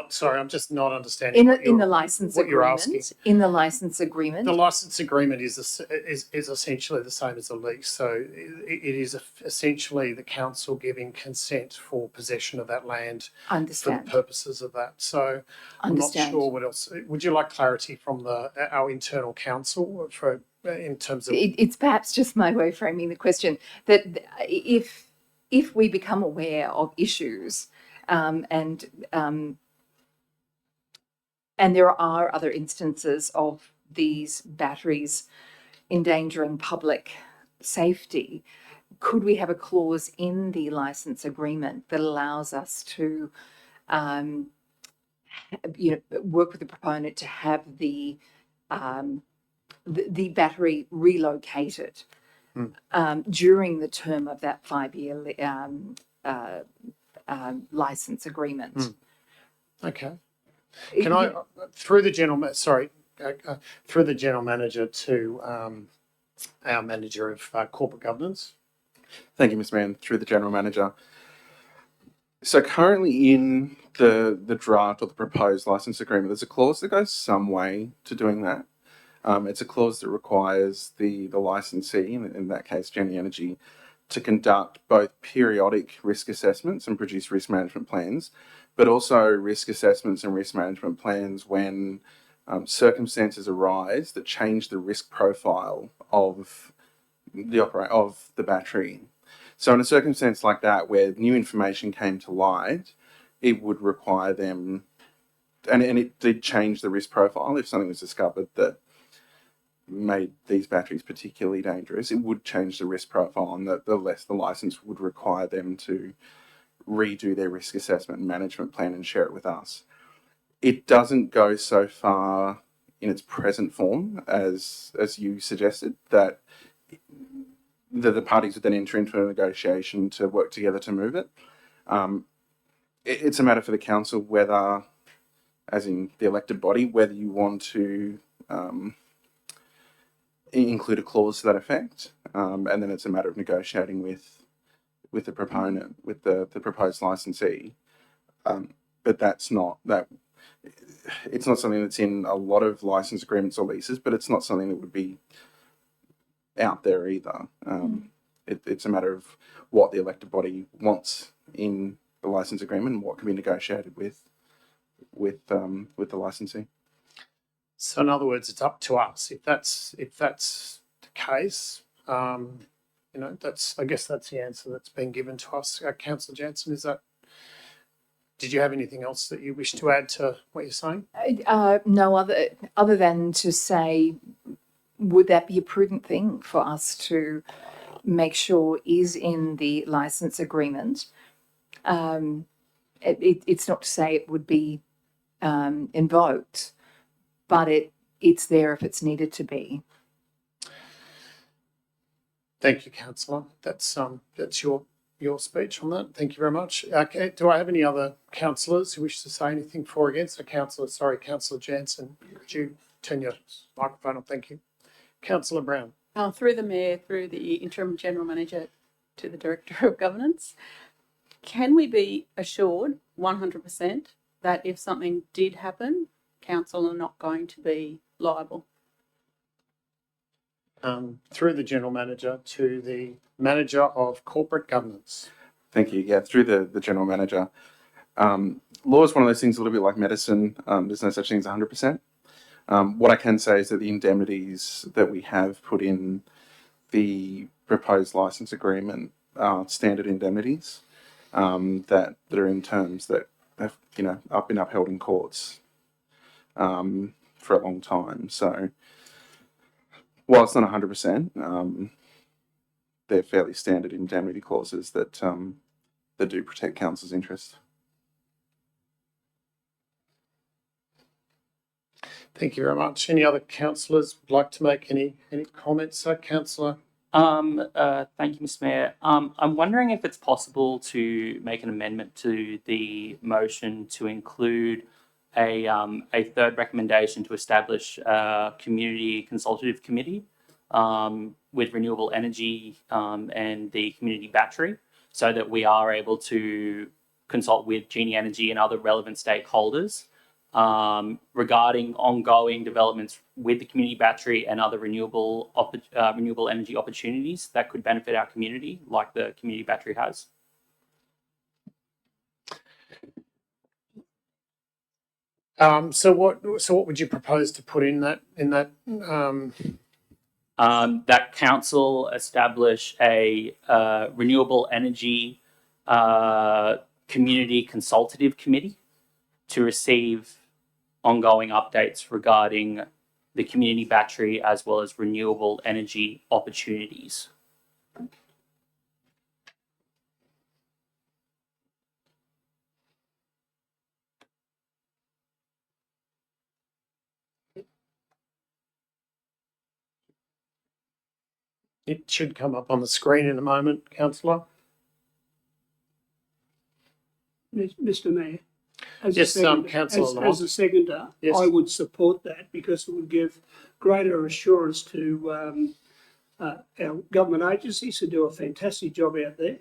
just not understanding In the license what you're asking. agreement, in the license agreement, The license agreement is essentially the same as a lease. So it is essentially the council giving consent for possession of that land for the understand, purposes of that. So I'm not understand. sure what else. Would you like clarity from our internal counsel in terms of? It's perhaps just my way of framing the question that if we become aware of issues and there are other instances of these batteries endangering public safety, could we have a clause in the license agreement that allows us to work with the proponent to have the battery relocated during the term of that 5-year license agreement? Okay. Can I, through the general manager to our manager of corporate governance? Thank you, Mr. Mann. Through the General Manager. So currently in the draft or the proposed license agreement, there's a clause that goes some way to doing that. It's a clause that requires the licensee, in that case Jenny Energy, to conduct both periodic risk assessments and produce risk management plans, but also risk assessments and risk management plans when circumstances arise that change the risk profile of the battery. So in a circumstance like that, where new information came to light, it would require them, and it did change the risk profile. If something was discovered that made these batteries particularly dangerous, it would change the risk profile, and the license would require them to redo their risk assessment and management plan and share it with us. It doesn't go so far in its present form as you suggested, that the parties would then enter into a negotiation to work together to move it. It's a matter for the council whether, as in the elected body, whether you want to include a clause to that effect, and then it's a matter of negotiating with the proponent, with the proposed licensee. But that's not that. It's not something that's in a lot of license agreements or leases, but it's not something that would be out there either. It's a matter of what the elected body wants in the license agreement and what can be negotiated with the licensee. So in other words, it's up to us. If that's the case, I guess that's the answer that's been given to us. Councillor Jansen, did you have anything else that you wish to add to what you're saying? No, other than to say, would that be a prudent thing for us to make sure is in the license agreement? It's not to say it would be invoked, but it's there if it's needed to be. Thank you, Councillor. That's your speech on that. Thank you very much. Okay, do I have any other councillors who wish to say anything for or against? Councillor Jansen, could you turn your microphone on? Thank you. Councillor Brown. Through the Mayor, through the Interim General Manager to the Director of Governance, can we be assured 100% that if something did happen, council are not going to be liable? Through the General Manager to the Manager of Corporate Governance. Thank you. Yeah, through the General Manager. Law is one of those things a little bit like medicine. There's no such thing as 100%. What I can say is that the indemnities that we have put in the proposed license agreement are standard indemnities that are in terms that have been upheld in courts for a long time. So while it's not 100%, they're fairly standard indemnity clauses that do protect council's interests. Thank you very much. Any other councillors would like to make any comments? Councillor. Thank you, Mr. Mayor. I'm wondering if it's possible to make an amendment to the motion to include a third recommendation to establish a community consultative committee with renewable energy and the community battery, so that we are able to consult with Genie Energy and other relevant stakeholders regarding ongoing developments with the community battery and other renewable energy opportunities that could benefit our community, like the community battery has. So what would you propose to put in that That council establish a renewable energy community consultative committee to receive ongoing updates regarding the community battery as well as renewable energy opportunities. It should come up on the screen in a moment, councillor. Mr Mayor. As Yes, a seconder, Councillor as a seconder, Yes. I would support that because it would give greater assurance to our government agencies who do a fantastic job out there,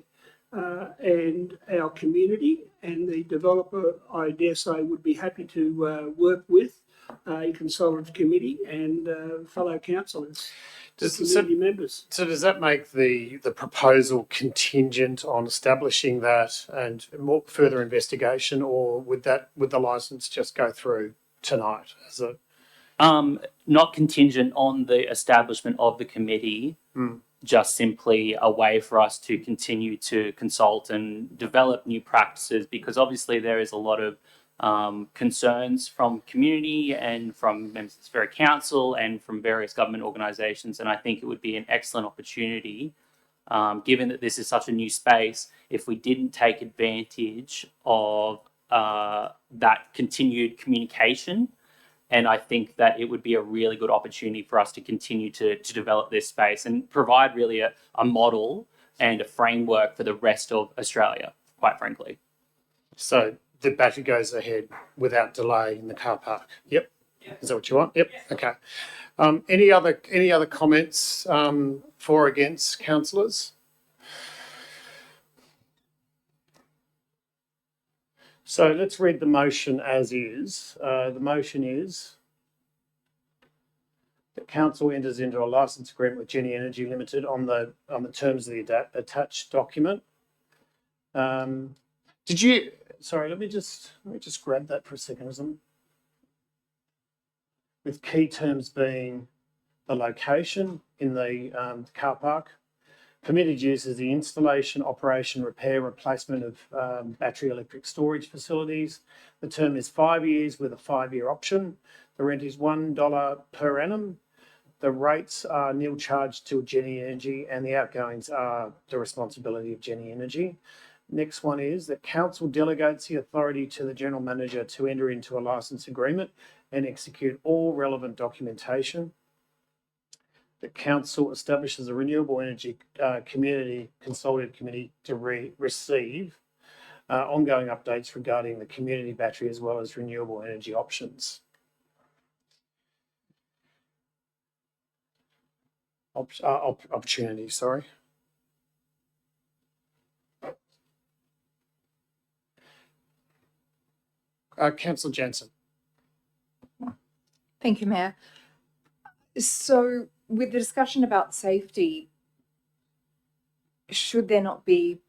and our community, and the developer, I dare say, would be happy to work with a consultative committee and fellow councillors, community members. So does that make the proposal contingent on establishing that and more further investigation, or would the licence just go through tonight as a? Not contingent on the establishment of the committee, just simply a way for us to continue to consult and develop new practices, because obviously there is a lot of concerns from community and from members of the Sphere Council and from various government organisations, and I think it would be an excellent opportunity, given that this is such a new space, if we didn't take advantage of that continued communication. And I think that it would be a really good opportunity for us to continue to develop this space and provide really a model and a framework for the rest of Australia, quite frankly. So the battery goes ahead without delay in the car park. Yep. Is that what you want? Yep. Okay. Any other comments for or against, councillors? So let's read the motion as is. The motion is that council enters into a licence agreement with Genie Energy Limited on the terms of the attached document. Sorry, let me just grab that for a second. With key terms being the location in the car park, permitted use is the installation, operation, repair, replacement of battery electric storage facilities. The term is 5 years with a 5-year option. The rent is $1 per annum. The rates are nil charge to Genie Energy, and the outgoings are the responsibility of Genie Energy. Next one is that council delegates the authority to the general manager to enter into a licence agreement and execute all relevant documentation. The council establishes a renewable energy community consultative committee to receive ongoing updates regarding the community battery as well as renewable energy options. Opportunity, sorry. Councillor Jansen. Thank you, Mayor. So with the discussion about safety, should there not be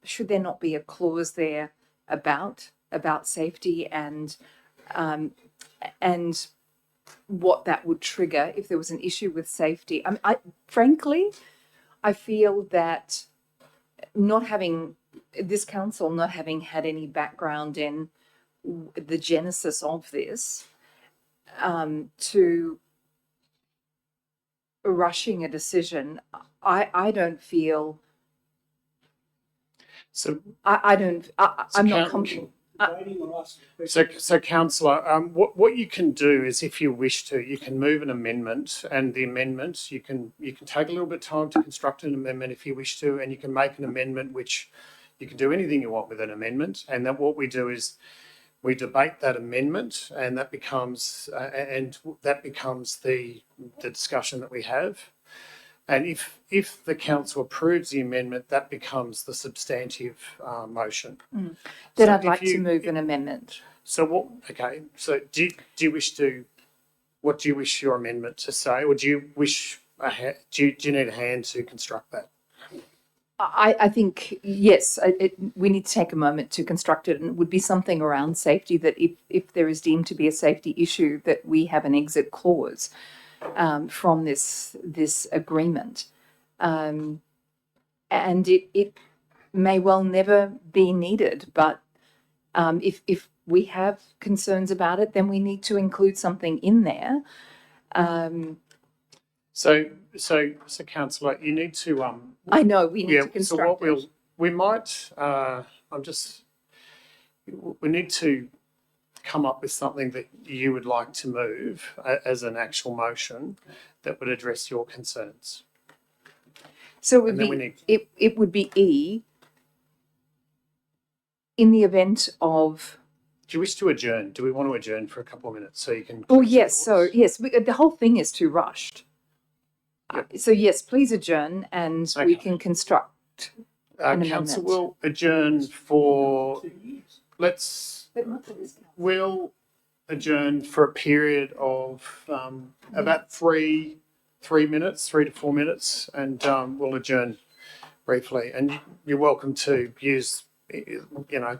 should there not be a clause there about safety and what that would trigger if there was an issue with safety? Frankly, I feel that this council not having had any background in the genesis of this, to rushing a decision, I don't feel. So I'm not comfortable. So councillor, what you can do is, if you wish to, you can move an amendment, and the amendment you can take a little bit of time to construct an amendment if you wish to, and you can make an amendment which you can do anything you want with an amendment, and then what we do is we debate that amendment, and that becomes the discussion that we have. And if the council approves the amendment, that becomes the substantive motion. Then So I'd if like to you- move an amendment. So what, okay, so do you wish to, what do you wish your amendment to say? Or do you wish, do you need a hand to construct that? I think, yes, we need to take a moment to construct it, and it would be something around safety, that if there is deemed to be a safety issue, that we have an exit clause from this agreement. And it may well never be needed, but if we have concerns about it, then we need to include something in there. So councillor, you need to, I know we need yeah, to construct it. we might, we need to come up with something that you would like to move as an actual motion that would address your concerns. So it would And then be, we need- it would be E, in the event of, Do you wish to adjourn? Do we want to adjourn for a couple of minutes so you can? oh, collect your yes, so, thoughts? yes, the whole thing is too rushed. Yep. So yes, please adjourn, and we Okay. can construct. an Council amendment. will adjourn for, we'll adjourn for a period of about 3 minutes, 3 to 4 minutes, and we'll adjourn briefly. And you're welcome to use, you know,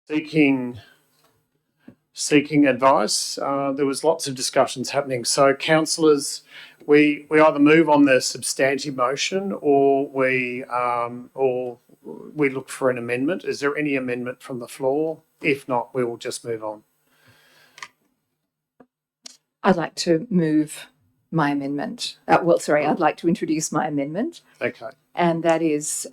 seeking advice. There was lots of discussions happening. So councillors, we either move on the substantive motion or we look for an amendment. Is there any amendment from the floor? If not, we will just move on. I'd like to move my amendment. I'd like to introduce my amendment. Okay. And that is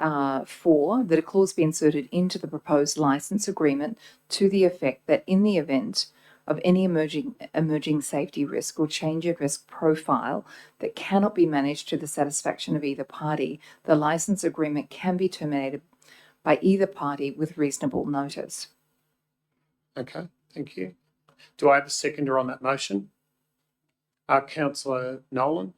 for that a clause be inserted into the proposed licence agreement to the effect that in the event of any emerging safety risk or change of risk profile that cannot be managed to the satisfaction of either party, the licence agreement can be terminated by either party with reasonable notice. Okay, thank you. Do I have a seconder on that motion? Councillor Nolan.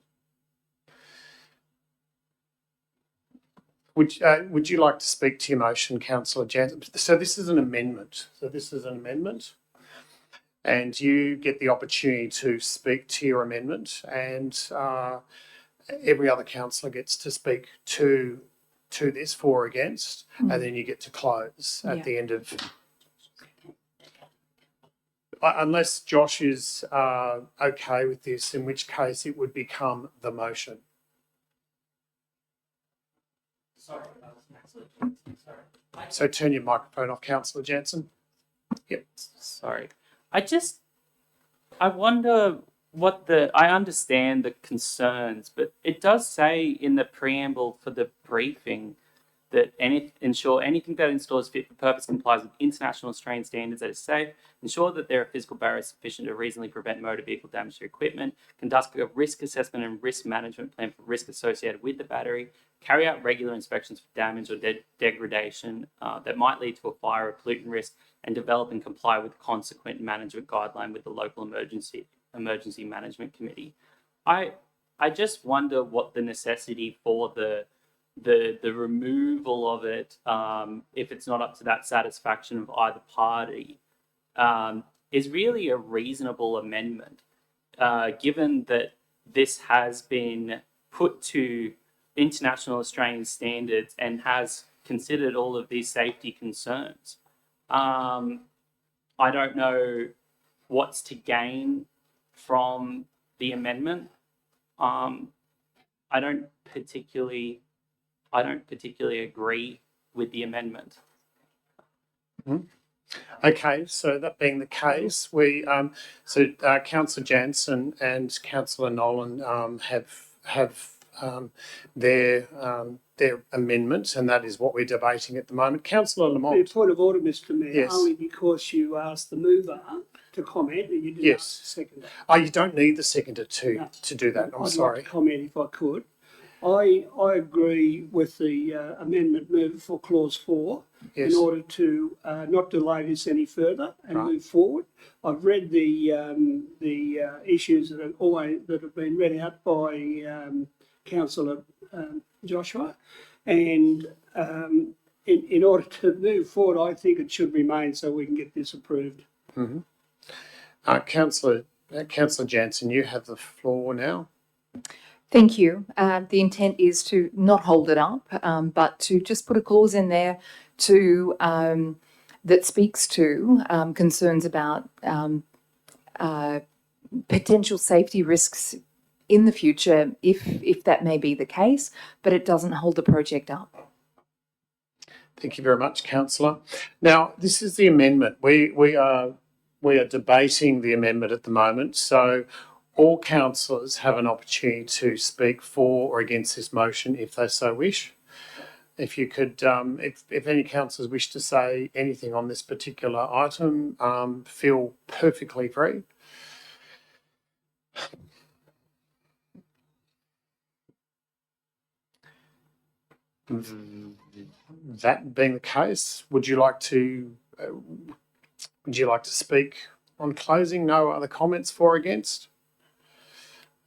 Would you like to speak to your motion, Councillor Jansen? So this is an amendment. And you get the opportunity to speak to your amendment, and every other councillor gets to speak to this for or against, and then you get to close at the end of. Unless Josh is okay with this, in which case it would become the motion. Sorry. So turn your microphone off, Councillor Jansen. Yep. Sorry. I wonder I understand the concerns, but it does say in the preamble for the briefing that ensure anything that installs fit for purpose complies with international Australian standards that is safe, ensure that there are physical barriers sufficient to reasonably prevent motor vehicle damage to equipment, conduct a risk assessment and risk management plan for risk associated with the battery, carry out regular inspections for damage or degradation that might lead to a fire or pollutant risk, and develop and comply with consequent management guideline with the local emergency management committee. I just wonder what the necessity for the removal of it, if it's not up to that satisfaction of either party, is really a reasonable amendment, given that this has been put to international Australian standards and has considered all of these safety concerns. I don't know what's to gain from the amendment. I don't particularly agree with the amendment. Okay, so that being the case, Councillor Jansen and Councillor Nolan have their amendments, and that is what we're debating at the moment. Councillor Lamont. Point of order, Mr. Mayor. Yes. Only because you asked the mover to comment and you didn't ask the seconder. Oh, you don't need the seconder to do that. I'm sorry. Like to comment if I could. I agree with the amendment move for clause 4 in order to not delay this any further and move forward. I've read the issues that have been read out by Councillor Joshua, and in order to move forward, I think it should remain so we can get this approved. Mm-hmm. Councillor Jansen, you have the floor now. Thank you. The intent is to not hold it up, but to just put a clause in there to that speaks to concerns about potential safety risks in the future, if that may be the case, but it doesn't hold the project up. Thank you very much, Councillor. Now, this is the amendment. We are debating the amendment at the moment, so all councillors have an opportunity to speak for or against this motion if they so wish. If you could, if any councillors wish to say anything on this particular item, feel perfectly free. That being the case, would you like to speak on closing? No other comments for or against?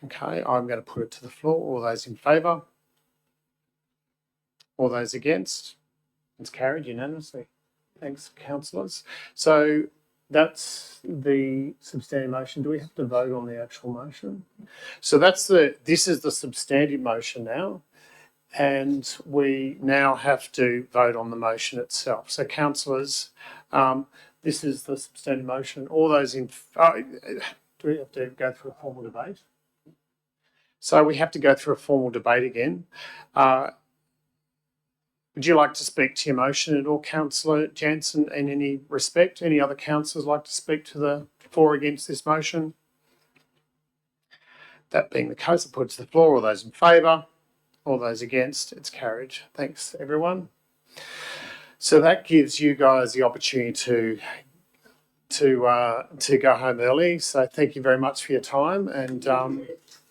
Okay, I'm going to put it to the floor. All those in favour? All those against? It's carried unanimously. Thanks, councillors. So that's the substantive motion. Do we have to vote on the actual motion? So this is the substantive motion now, and we now have to vote on the motion itself. So councillors, This is the substantive motion. All those in, do we have to go through a formal debate? So we have to go through a formal debate again. Would you like to speak to your motion at all, Councillor Jansen, in any respect? Any other councillors like to speak to the for or against this motion? That being the case, I put it to the floor. All those in favour? All those against? It's carried. Thanks, everyone. So that gives you guys the opportunity to go home early. So thank you very much for your time. And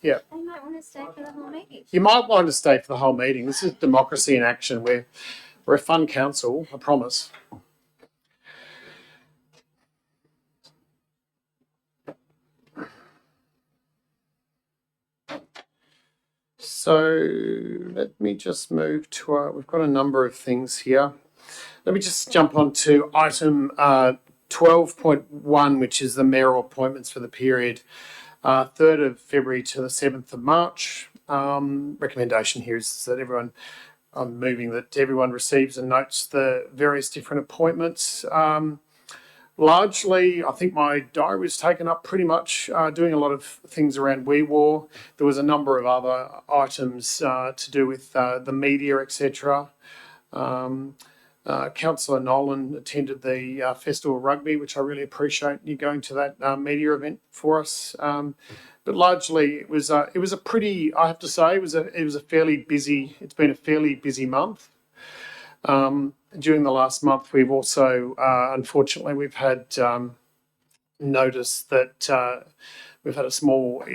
yeah, I might want to stay for the whole meeting. you might want to stay for the whole meeting. This is democracy in action. We're a fun council, I promise. So let me just move to we've got a number of things here. Let me just jump on to item 12.1, which is the mayoral appointments for the period 3rd of February to the 7th of March. Recommendation here is that I'm moving that everyone receives and notes the various different appointments. Largely, I think my diary was taken up pretty much doing a lot of things around WeWar. There was a number of other items to do with the media, etc. Councillor Nolan attended the Festival of Rugby, which I really appreciate you going to that media event for us. But largely, it was a pretty. I have to say, it was a fairly busy. It's been a fairly busy month. During the last month, we've also, unfortunately, we've had notice that we've had a small,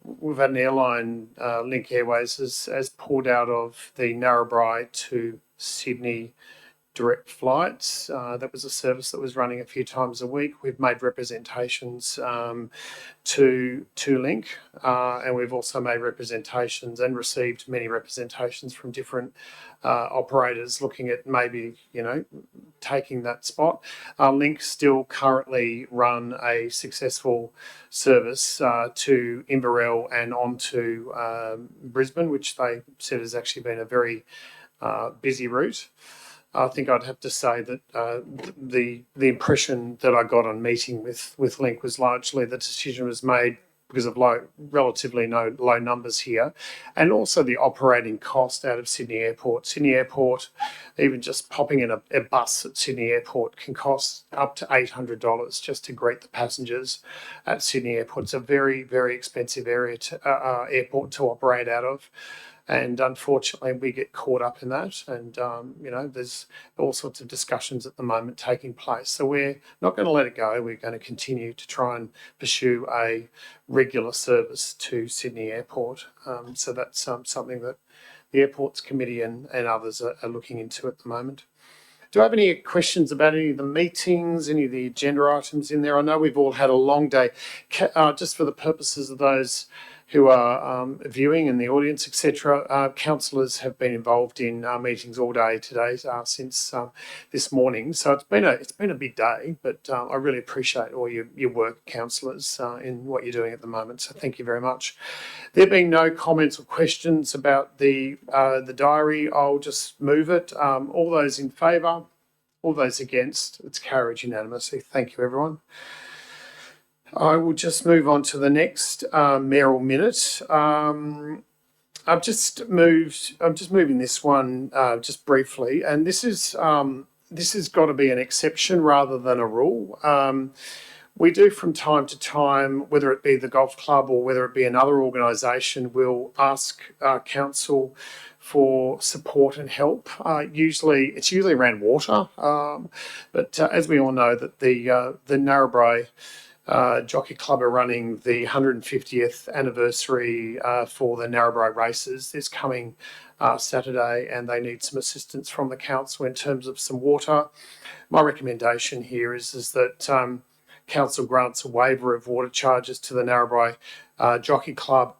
we've had an airline, Link Airways, has pulled out of the Narrabri to Sydney direct flights. That was a service that was running a few times a week. We've made representations to Link, and we've also made representations and received many representations from different operators looking at maybe, taking that spot. Link still currently run a successful service to Inverell and on to Brisbane, which they said has actually been a very busy route. I think I'd have to say that the impression that I got on meeting with Link was largely the decision was made because of relatively low numbers here, and also the operating cost out of Sydney Airport. Sydney Airport, even just popping in a bus at Sydney Airport can cost up to $800 just to greet the passengers at Sydney Airport. It's a very, very expensive airport to operate out of. And unfortunately, we get caught up in that. And, there's all sorts of discussions at the moment taking place. So we're not going to let it go. We're going to continue to try and pursue a regular service to Sydney Airport. So that's something that the Airports Committee and others are looking into at the moment. Do I have any questions about any of the meetings, any of the agenda items in there? I know we've all had a long day. Just for the purposes of those who are viewing in the audience, etc. Councillors have been involved in meetings all day today since this morning. So it's been a big day, but I really appreciate all your work, councillors, in what you're doing at the moment. So thank you very much. There being no comments or questions about the diary, I'll just move it. All those in favour, all those against, it's carried unanimously. Thank you, everyone. I will just move on to the next mayoral minute. I'm just moving this one just briefly, and this has got to be an exception rather than a rule. We do from time to time, whether it be the golf club or whether it be another organisation, we'll ask council for support and help. It's usually around water, but as we all know, that the Narrabri Jockey Club are running the 150th anniversary for the Narrabri races this coming Saturday, and they need some assistance from the council in terms of some water. My recommendation here is that council grants a waiver of water charges to the Narrabri Jockey Club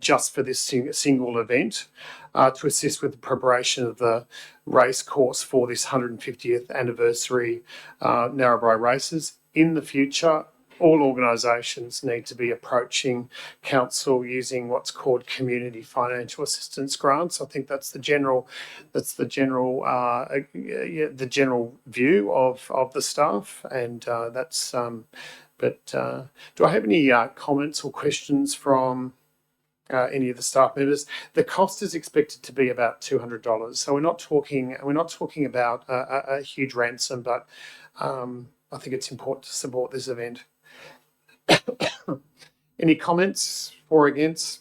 just for this single event to assist with the preparation of the race course for this 150th anniversary Narrabri races. In the future, all organisations need to be approaching council using what's called community financial assistance grants. I think that's the general view of the staff, and that's. But do I have any comments or questions from any of the staff members? The cost is expected to be about $200. So we're not talking about a huge ransom, but I think it's important to support this event. Any comments for or against?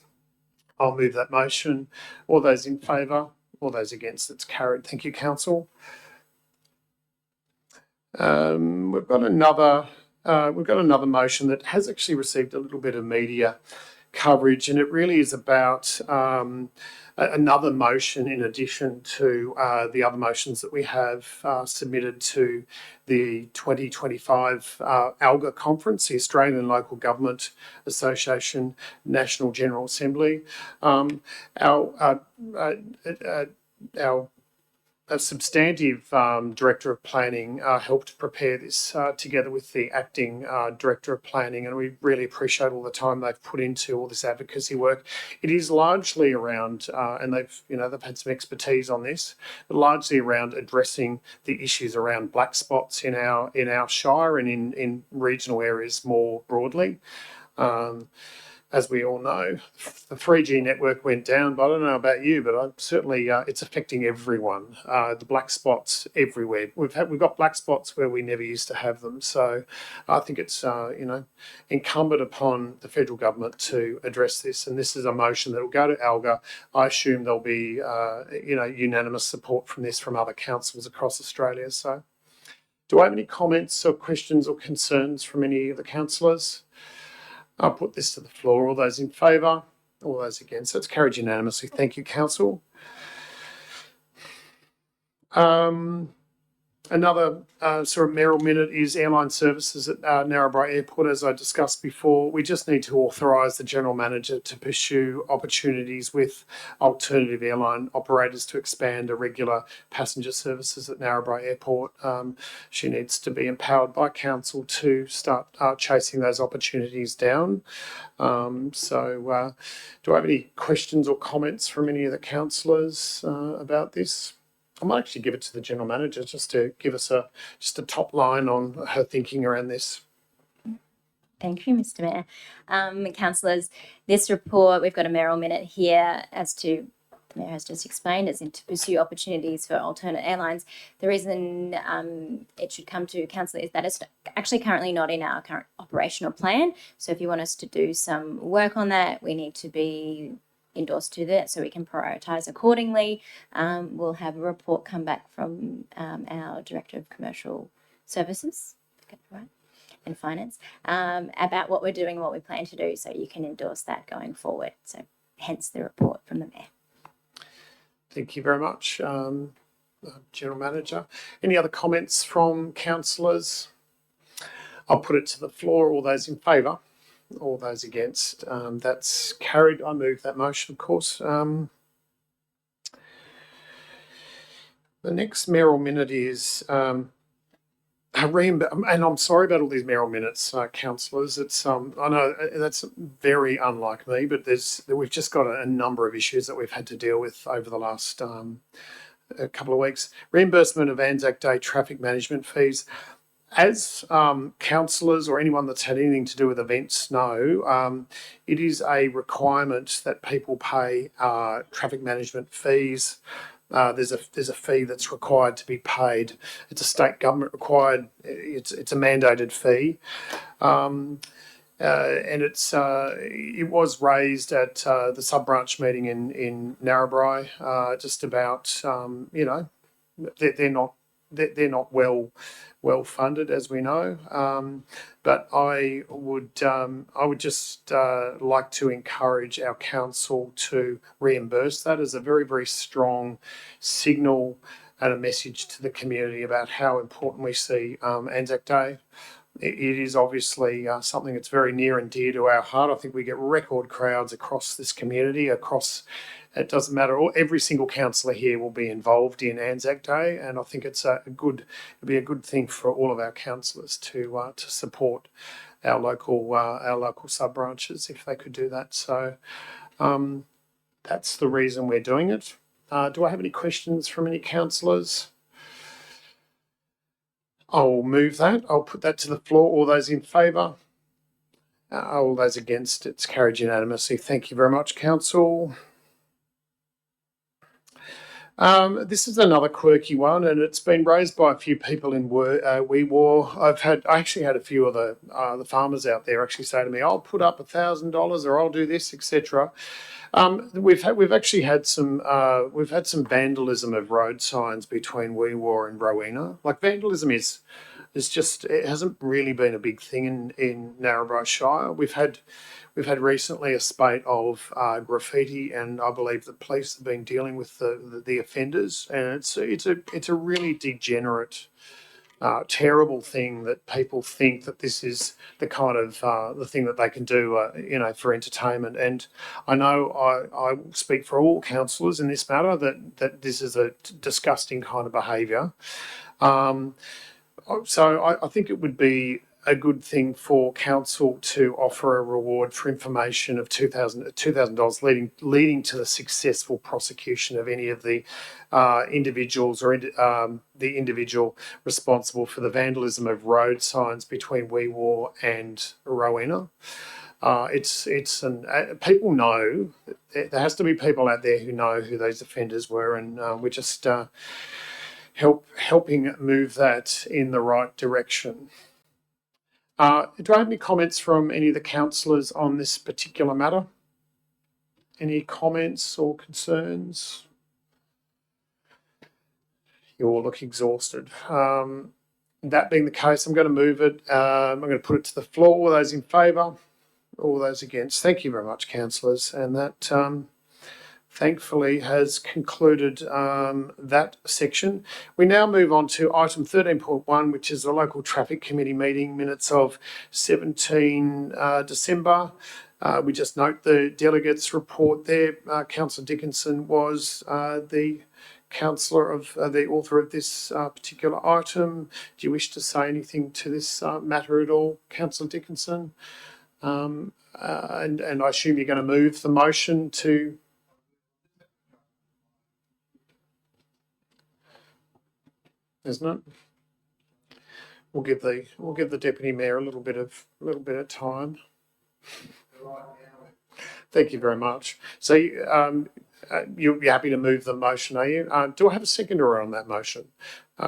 I'll move that motion. All those in favour? All those against? It's carried. Thank you, council. We've got another motion that has actually received a little bit of media coverage, and it really is about another motion in addition to the other motions that we have submitted to the 2025 ALGA conference, the Australian Local Government Association National General Assembly. Our substantive Director of Planning helped prepare this together with the acting Director of Planning, and we really appreciate all the time they've put into all this advocacy work. It is largely around, and they've had some expertise on this, but largely around addressing the issues around black spots in our shire and in regional areas more broadly. As we all know, the 3G network went down, but I don't know about you, but I'm certainly it's affecting everyone. The black spots everywhere. We've got black spots where we never used to have them. So I think it's incumbent upon the federal government to address this. And this is a motion that will go to ALGA. I assume there'll be unanimous support from this from other councils across Australia. So, do I have any comments or questions or concerns from any of the councillors? I'll put this to the floor. All those in favour? All those against? It's carried unanimously. Thank you, council. Another sort of mayoral minute is airline services at Narrabri Airport. As I discussed before, we just need to authorise the General Manager to pursue opportunities with alternative airline operators to expand irregular passenger services at Narrabri Airport. She needs to be empowered by Council to start chasing those opportunities down. Do I have any questions or comments from any of the councillors about this? I might actually give it to the General Manager just to give us a top line on her thinking around this. Thank you, Mr. Mayor. Councillors, this report, we've got a mayoral minute here as to, the Mayor has just explained, is to pursue opportunities for alternate airlines. The reason it should come to Council is that it's actually currently not in our current operational plan. So if you want us to do some work on that, we need to be endorsed to that so we can prioritise accordingly. We'll have a report come back from our Director of Commercial Services and Finance about what we're doing and what we plan to do, so you can endorse that going forward. So hence the report from the Mayor. Thank you very much, General Manager. Any other comments from councillors? I'll put it to the floor. All those in favour? All those against? That's carried. I move that motion, of course. The next mayoral minute is and I'm sorry about all these mayoral minutes, councillors. It's I know that's very unlike me, but we've just got a number of issues that we've had to deal with over the last a couple of weeks. Reimbursement of Anzac Day traffic management fees. As councillors or anyone that's had anything to do with events know, it is a requirement that people pay traffic management fees. There's a fee that's required to be paid. It's a state government required. It's a mandated fee, and it was raised at the sub branch meeting in Narrabri. Just about they're not well funded, as we know, but I would just like to encourage our council to reimburse that as a very, very strong signal and a message to the community about how important we see Anzac Day. It is obviously something that's very near and dear to our heart. I think we get record crowds across this community, it doesn't matter. Every single councillor here will be involved in Anzac Day, and I think it'll be a good thing for all of our councillors to support our local sub branches if they could do that. So that's the reason we're doing it. Do I have any questions from any councillors? I'll move that. I'll put that to the floor. All those in favour? All those against? It's carried unanimously. Thank you very much, council. This is another quirky one, and it's been raised by a few people in WeWar. I actually had a few of the farmers out there actually say to me, "I'll put up $1,000 or I'll do this, etc." We've actually had some vandalism of road signs between WeWar and Rowena. Like, vandalism is just, it hasn't really been a big thing in Narrabri Shire. We've had recently a spate of graffiti, and I believe the police have been dealing with the offenders, and it's a really degenerate, terrible thing that people think that this is the kind of the thing that they can do, for entertainment. And I know I speak for all councillors in this matter that this is a disgusting kind of behaviour. So I think it would be a good thing for council to offer a reward for information of $2,000 leading to the successful prosecution of any of the individuals or the individual responsible for the vandalism of road signs between WeWar and Rowena. People know, there has to be people out there who know who those offenders were, and we're just helping move that in the right direction. Do I have any comments from any of the councillors on this particular matter? Any comments or concerns? You all look exhausted. That being the case, I'm going to move it. I'm going to put it to the floor. All those in favour? All those against? Thank you very much, councillors. And that thankfully has concluded that section. We now move on to item 13.1, which is the local traffic committee meeting minutes of 17 December. We just note the delegates report there. Councillor Dickinson was the councillor of the author of this particular item. Do you wish to say anything to this matter at all, Councillor Dickinson? And I assume you're going to move the motion to. Isn't it? We'll give the deputy mayor a little bit of time. Thank you very much. So you'll be happy to move the motion, are you? Do I have a seconder on that motion?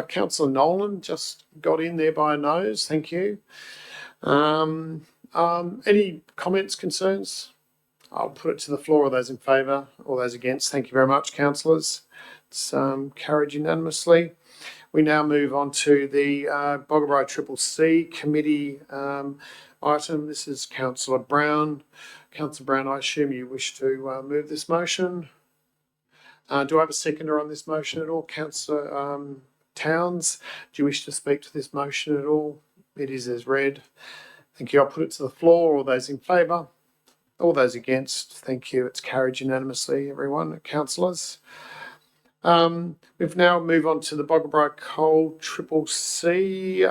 Councillor Nolan just got in there by a nose. Thank you. Any comments, concerns? I'll put it to the floor. All those in favour? All those against? Thank you very much, councillors. It's carried unanimously. We now move on to the Boggabri CCC committee item. This is Councillor Brown. Councillor Brown, I assume you wish to move this motion. Do I have a seconder on this motion at all? Councillor Towns, do you wish to speak to this motion at all? It is as read. Thank you. I'll put it to the floor. All those in favour? All those against? Thank you. It's carried unanimously, everyone, councillors. We've now moved on to the Boggabri Coal CCC.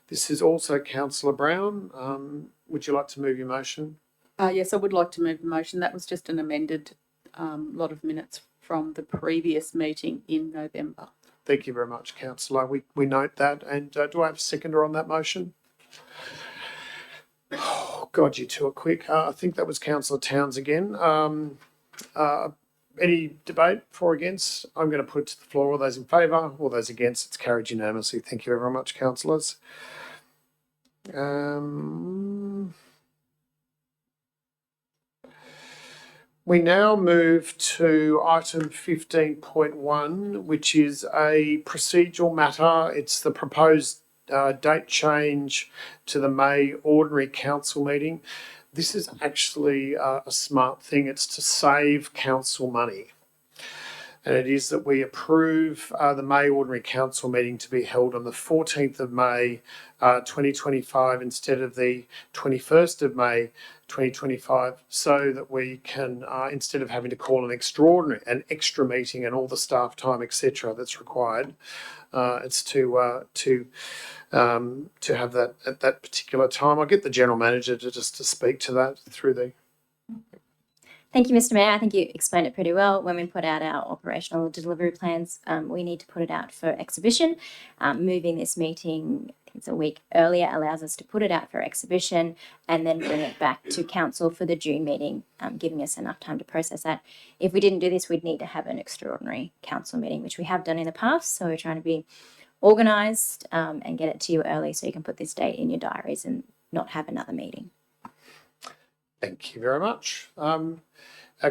This is also Councillor Brown. Would you like to move your motion? Yes, I would like to move the motion. That was just an amended lot of minutes from the previous meeting in November. Thank you very much, Councillor. We note that. And do I have a seconder on that motion? Oh, God, you two are quick. I think that was Councillor Towns again. Any debate for or against? I'm going to put it to the floor. All those in favour? All those against? It's carried unanimously. Thank you very much, councillors. We now move to item 15.1, which is a procedural matter. It's the proposed date change to the May Ordinary Council meeting. This is actually a smart thing. It's to save council money. And it is that we approve the May Ordinary Council meeting to be held on the 14th of May 2025 instead of the 21st of May 2025, so that we can, instead of having to call an extra meeting and all the staff time, etc., that's required, it's to have that at that particular time. I'll get the general manager to speak to that through the. Thank you, Mr. Mayor. I think you explained it pretty well. When we put out our operational delivery plans, we need to put it out for exhibition. Moving this meeting, I think it's a week earlier, allows us to put it out for exhibition and then bring it back to council for the June meeting, giving us enough time to process that. If we didn't do this, we'd need to have an extraordinary council meeting, which we have done in the past. So we're trying to be organised and get it to you early so you can put this date in your diaries and not have another meeting. Thank you very much.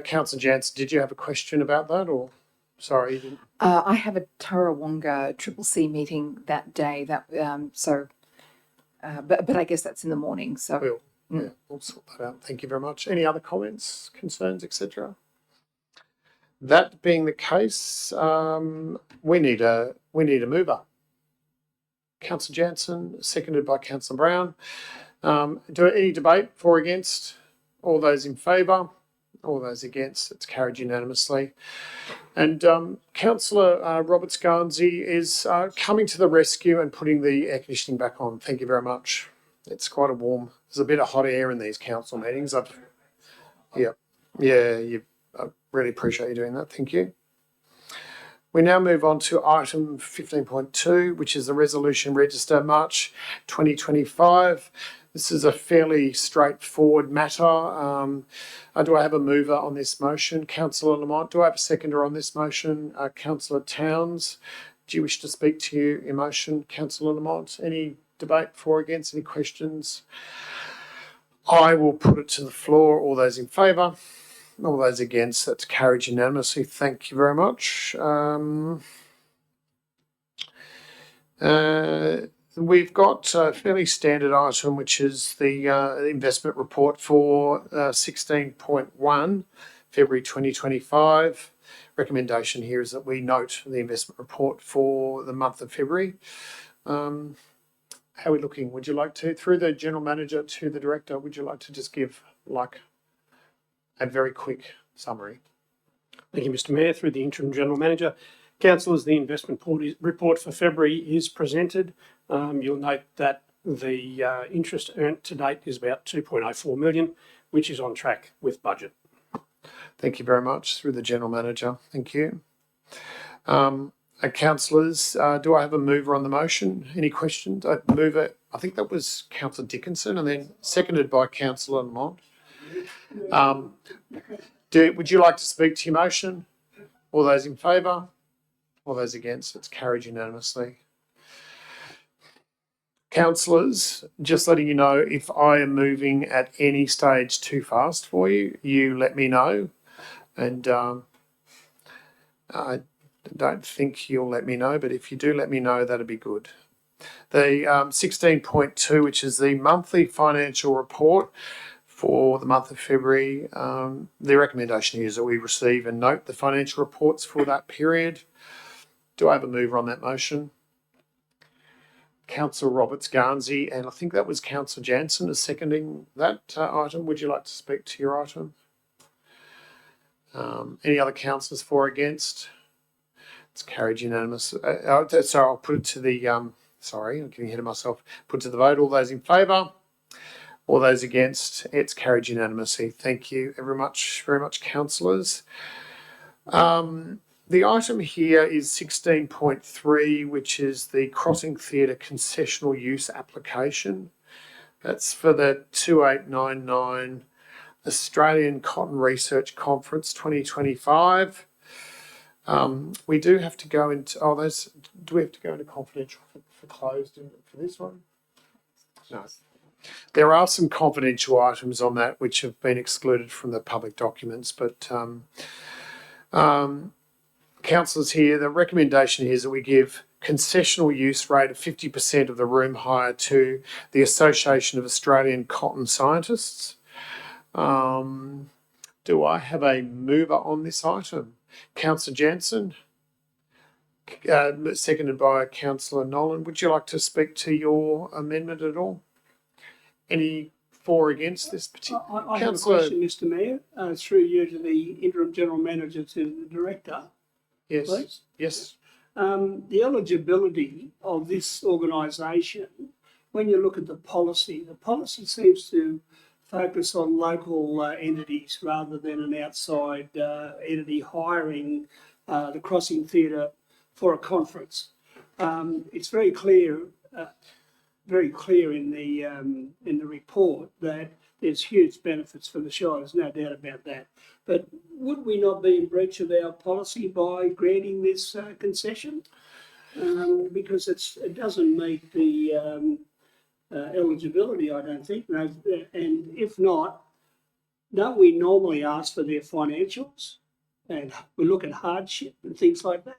Councillor Jansen, did you have a question about that, or sorry, you didn't? I have a Tarawonga CCC meeting that day. But I guess that's in the morning. So We'll sort that out. Thank you very much. Any other comments, concerns, etc.? That being the case, we need a mover. Councillor Jansen, seconded by Councillor Brown. Any debate for or against? All those in favour? All those against? It's carried unanimously. And Councillor Roberts-Garnsey is coming to the rescue and putting the air conditioning back on. Thank you very much. It's quite a warm. There's a bit of hot air in these council meetings. I really appreciate you doing that. Thank you. We now move on to item 15.2, which is the resolution register March 2025. This is a fairly straightforward matter. Do I have a mover on this motion? Councillor Lamont. Do I have a seconder on this motion? Councillor Towns. Do you wish to speak to your motion? Councillor Lamont. Any debate for or against? Any questions? I will put it to the floor. All those in favour? All those against? That's carried unanimously. Thank you very much. We've got a fairly standard item, which is the investment report for 16.1, February 2025. Recommendation here is that we note the investment report for the month of February. How are we looking? Would you like to, through the general manager to the director, would you like to just give a very quick summary? Thank you, Mr. Mayor. Through the interim general manager, councillors, the investment report for February is presented. You'll note that the interest earned to date is about 2.04 million, which is on track with budget. Thank you very much. Through the general manager. Thank you. Councillors, do I have a mover on the motion? Any questions? I move it. I think that was Councillor Dickinson, and then seconded by Councillor Lamont. Would you like to speak to your motion? All those in favour? All those against? It's carried unanimously. Councillors, just letting you know, if I am moving at any stage too fast for you, you let me know. And I don't think you'll let me know, but if you do let me know, that'd be good. The 16.2, which is the monthly financial report for the month of February, the recommendation here is that we receive and note the financial reports for that period. Do I have a mover on that motion? Councillor Roberts-Garnsey, and I think that was Councillor Jansen is seconding that item. Would you like to speak to your item? Any other councillors for or against? It's carried unanimous. Sorry, I'll put it to the, sorry, I'm getting ahead of myself. Put to the vote. All those in favour? All those against? It's carried unanimously. Thank you very much, councillors. The item here is 16.3, which is the Crossing Theatre concessional use application. That's for the 2899 Australian Cotton Research Conference 2025. We do have to go into, do we have to go into confidential for closed for this one? No. There are some confidential items on that which have been excluded from the public documents, but councillors here, the recommendation here is that we give concessional use rate of 50% of the room hire to the Association of Australian Cotton Scientists. Do I have a mover on this item? Councillor Jansen, seconded by Councillor Nolan. Would you like to speak to your amendment at all? Any for or against this particular? I have a question, Mr Mayor, through you to the interim general manager to the director, Yes, please. yes. The eligibility of this organisation, when you look at the policy seems to focus on local entities rather than an outside entity hiring the Crossing Theatre for a conference. It's very clear in the report that there's huge benefits for the Shire. There's no doubt about that. But would we not be in breach of our policy by granting this concession? Because it doesn't meet the eligibility, I don't think. No, and if not, don't we normally ask for their financials? And we look at hardship and things like that.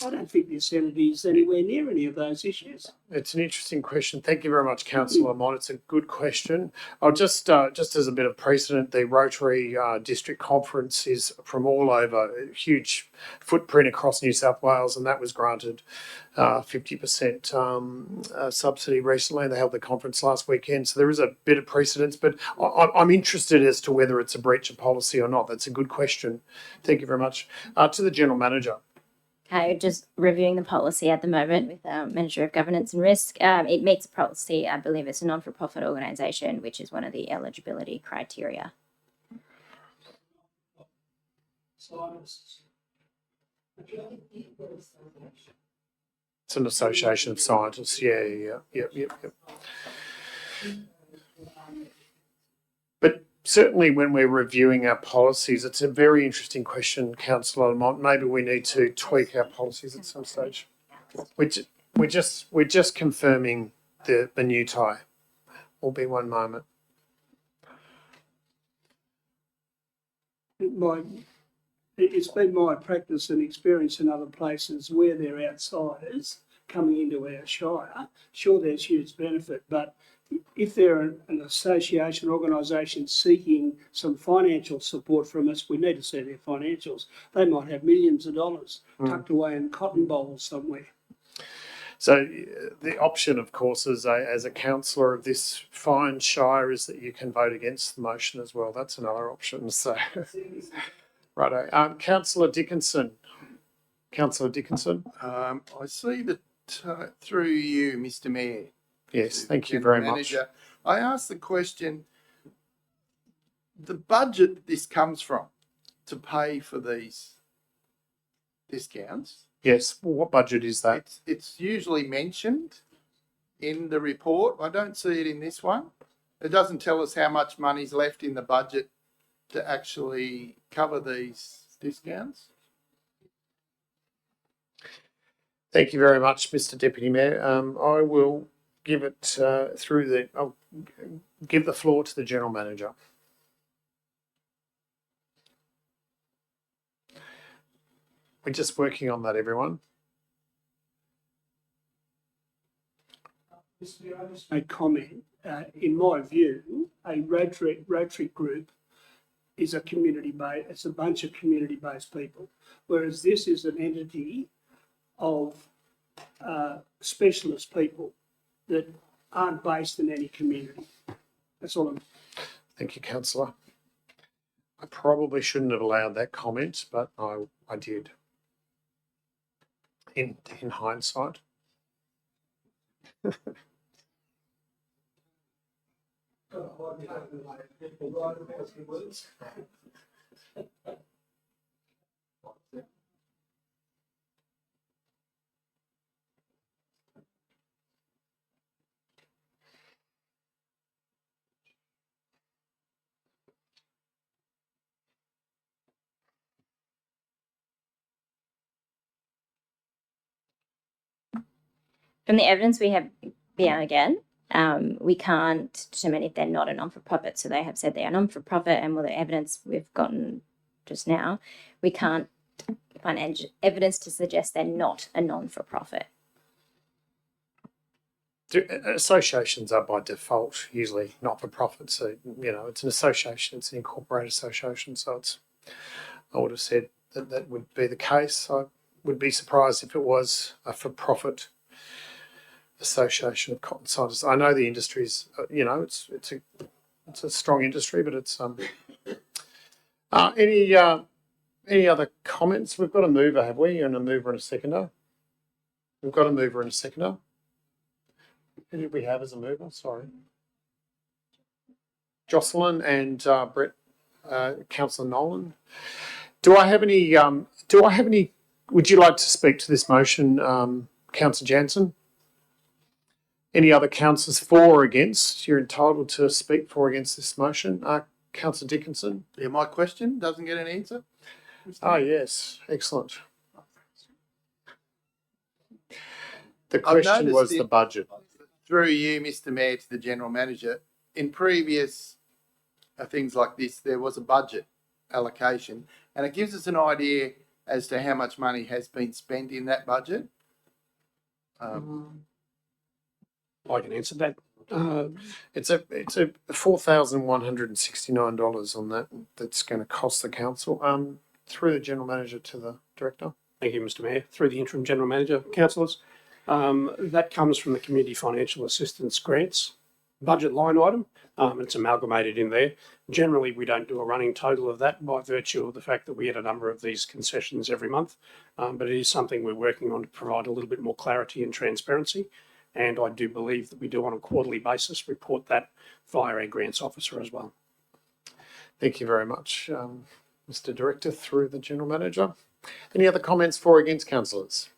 I don't think this entity is anywhere near any of those issues. It's an interesting question. Thank you very much, Councillor Mott. It's a good question. I'll just as a bit of precedent, the Rotary District Conference is from all over, a huge footprint across New South Wales, and that was granted 50% subsidy recently. They held the conference last weekend, so there is a bit of precedence, but I'm interested as to whether it's a breach of policy or not. That's a good question. Thank you very much. To the General Manager. Okay, just reviewing the policy at the moment with Manager of Governance and Risk. It meets the policy. I believe it's a non-for-profit organisation, which is one of the eligibility criteria. It's an association of scientists. Yeah. But certainly when we're reviewing our policies, it's a very interesting question, Councillor Lamont. Maybe we need to tweak our policies at some stage. We're just confirming the new tie. Will be one moment. It's been my practice and experience in other places where they're outsiders coming into our Shire. Sure, there's huge benefit, but if they're an association organisation seeking some financial support from us, we need to see their financials. They might have millions of dollars tucked away in cotton bowls somewhere. So the option, of course, as a councillor of this fine shire, is that you can vote against the motion as well. That's another option. So, righto. Councillor Dickinson. Councillor Dickinson. I see that through you, Mr Mayor. Yes, thank you very much. I asked the question, the budget this comes from to pay for these discounts. Yes, well, what budget is that? It's usually mentioned in the report. I don't see it in this one. It doesn't tell us how much money's left in the budget to actually cover these discounts. Thank you very much, Mr Deputy Mayor. I will give it I'll give the floor to the General Manager. We're just working on that, everyone. Mr. I just make comment. In my view, a Rotary group is a community-based. It's a bunch of community-based people, whereas this is an entity of specialist people that aren't based in any community. That's all. Thank you, Councillor. I probably shouldn't have allowed that comment, but I did. In hindsight. From the evidence we have, again, we can't determine if they're not a non-for-profit. So they have said they are non-for-profit, and with the evidence we've gotten just now, we can't find evidence to suggest they're not a non-for-profit. Associations are by default usually not-for-profit. So, it's an association, it's an incorporated association. So I would have said that would be the case. I would be surprised if it was a for-profit association of cotton scientists. I know the industry's, it's it's a strong industry, but it's any other comments? We've got a mover, have we? And a mover and a seconder. We've got a mover and a seconder. Who did we have as a mover? Sorry. Jocelyn and Brett, Councillor Nolan. Do I have any? Would you like to speak to this motion, Councillor Jansen? Any other councillors for or against? You're entitled to speak for or against this motion. Councillor Dickinson. Yeah, my question doesn't get an answer. Oh yes, excellent. The I've question noticed was the budget. Through you, Mr. Mayor, to the General Manager, in previous things like this, there was a budget allocation, and it gives us an idea as to how much money has been spent in that budget. I can answer that. It's a $4,169 on that. That's going to cost the council. Through the General Manager to the Director. Thank you, Mr. Mayor. Through the interim general manager, councillors, that comes from the Community Financial Assistance Grants budget line item. It's amalgamated in there. Generally, we don't do a running total of that by virtue of the fact that we get a number of these concessions every month. But it is something we're working on to provide a little bit more clarity and transparency. And I do believe that we do on a quarterly basis report that via our grants officer as well. Thank you very much, Mr. Director, through the General Manager. Any other comments for or against councillors?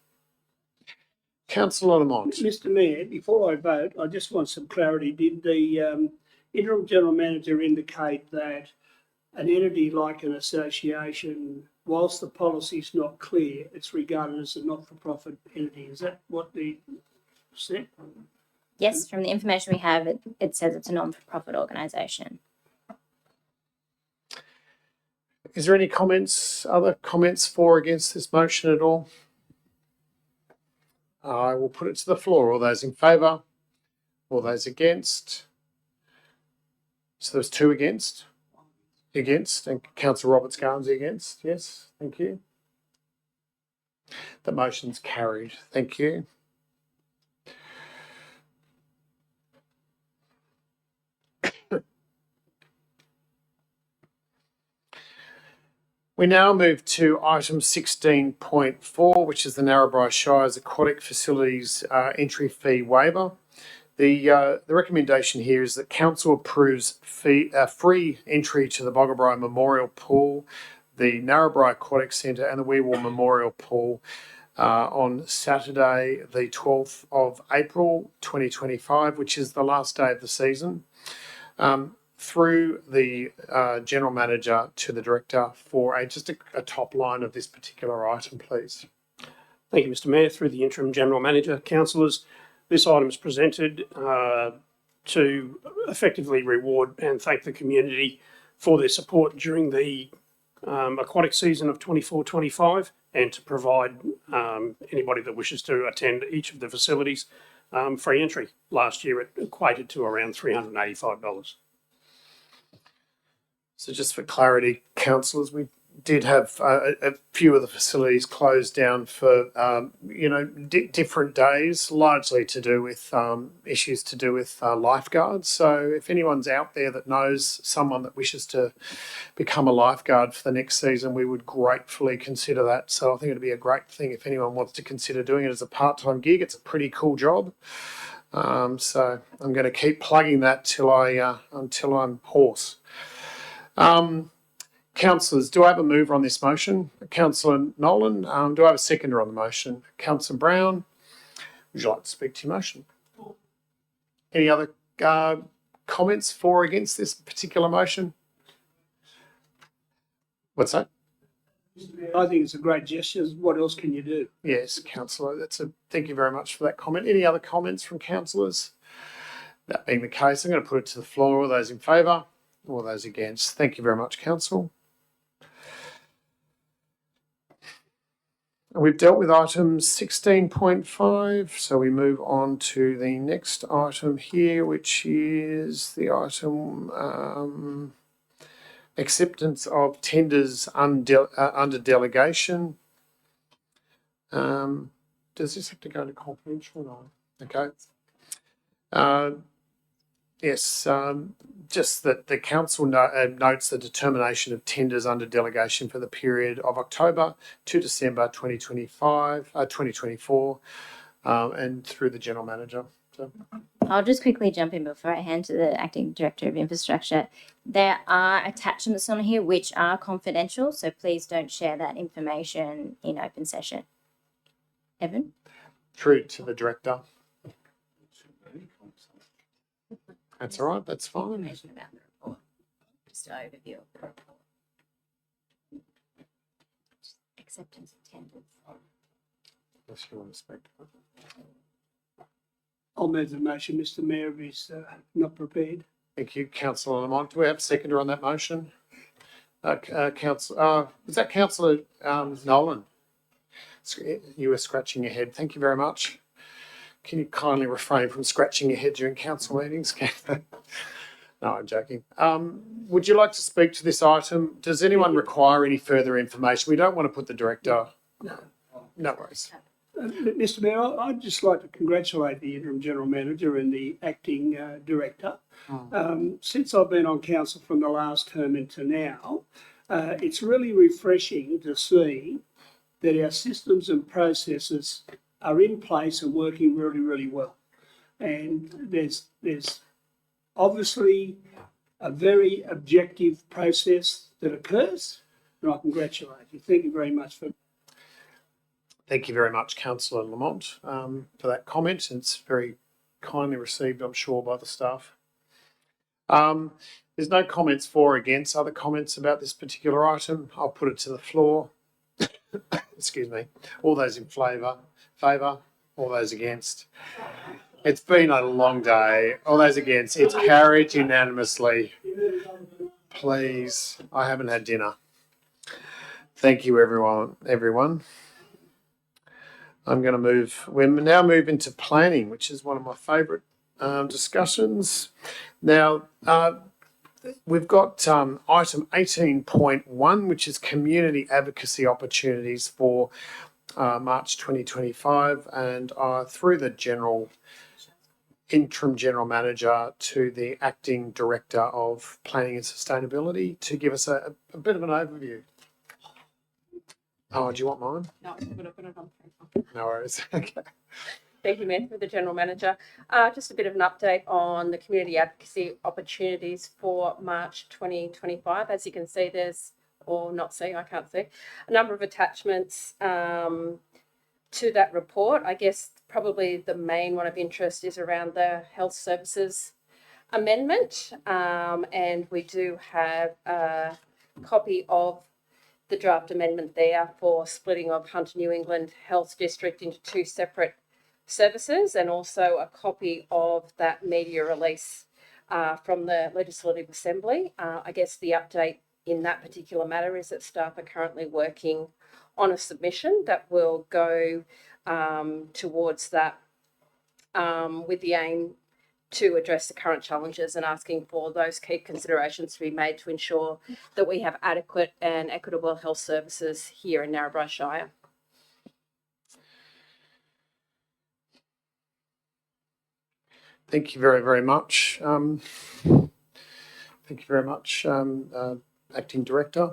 Councillor Lamont. Mr. Mayor, before I vote, I just want some clarity. Did the interim general manager indicate that an entity like an association, whilst the policy's not clear, it's regarded as a not-for-profit entity? Is that what the said? Yes, from the information we have, it says it's a non-for-profit organisation. Is there any comments, other comments for or against this motion at all? I will put it to the floor. All those in favour? All those against? So there's two against? Against, and Councillor Roberts Garnsey against. Yes, thank you. The motion's carried. Thank you. We now move to item 16.4, which is the Narrabri Shire's Aquatic Facilities entry fee waiver. The recommendation here is that council approves free entry to the Boggabri Memorial Pool, the Narrabri Aquatic Centre and the Weewar Memorial Pool on Saturday, the 12th of April 2025, which is the last day of the season. Through the General Manager to the Director for just a top line of this particular item, please. Thank you, Mr. Mayor. Through the interim general manager, councillors, this item is presented to effectively reward and thank the community for their support during the aquatic season of 24-25 and to provide anybody that wishes to attend each of the facilities free entry. Last year it equated to around $385. So just for clarity, councillors, we did have a few of the facilities closed down for, different days, largely to do with issues to do with lifeguards. So if anyone's out there that knows someone that wishes to become a lifeguard for the next season, we would gratefully consider that. So I think it'd be a great thing if anyone wants to consider doing it as a part-time gig. It's a pretty cool job. So I'm going to keep plugging that until I'm hoarse. Councillors, do I have a mover on this motion? Councillor Nolan, do I have a seconder on the motion? Councillor Brown, would you like to speak to your motion? Any other comments for or against this particular motion? What's that? I think it's a great gesture. What else can you do? Yes, councillor, thank you very much for that comment. Any other comments from councillors? That being the case, I'm going to put it to the floor. All those in favour? All those against? Thank you very much, council. We've dealt with item 16.5, so we move on to the next item here, which is the item acceptance of tenders under delegation. Does this have to go to confidential or not? Okay. Yes, just that the council notes the determination of tenders under delegation for the period of October to December 2024, and through the general manager. So, I'll just quickly jump in before I hand to the Acting Director of Infrastructure. There are attachments on here which are confidential, so please don't share that information in open session. Evan? through to the director. That's all right. That's fine. Information about the report. Just an overview of the report. Acceptance of tenders. Unless you want to speak. I'll move the motion, Mr Mayor, if he's not prepared. Thank you, Councillor Lamont. Do we have a seconder on that motion? Was that Councillor Nolan? You were scratching your head. Thank you very much. Can you kindly refrain from scratching your head during council meetings? No, I'm joking. Would you like to speak to this item? Does anyone require any further information? We don't want to put the director. No worries. Mr Mayor, I'd just like to congratulate the interim general manager and the acting director. Since I've been on council from the last term into now, it's really refreshing to see that our systems and processes are in place and working really, really well. And there's obviously a very objective process that occurs, and I congratulate you. Thank you very much for. Thank you very much, Councillor Lamont, for that comment. It's very kindly received, I'm sure, by the staff. There's no comments for or against. Other comments about this particular item? I'll put it to the floor. Excuse me. All those in favour? All those against? It's been a long day. All those against? It's carried unanimously. Please, I haven't had dinner. Thank you, everyone. I'm going to move. We're now moving to planning, which is one of my favourite discussions. Now, we've got item 18.1, which is community advocacy opportunities for March 2025, and through the interim general manager to the acting director of planning and sustainability to give us a bit of an overview. Oh, do you want mine? No, I'm going to put it on. No worries. Okay. Thank you, Mayor, for the General Manager. Just a bit of an update on the community advocacy opportunities for March 2025. As you can see, there's, or not see, I can't see, a number of attachments to that report. I guess probably the main one of interest is around the health services amendment. And we do have a copy of the draft amendment there for splitting of Hunter New England Health District into two separate services, and also a copy of that media release from the Legislative Assembly. I guess the update in that particular matter is that staff are currently working on a submission that will go towards that with the aim to address the current challenges and asking for those key considerations to be made to ensure that we have adequate and equitable health services here in Narrabri Shire. Thank you very, very much. Thank you very much, Acting Director.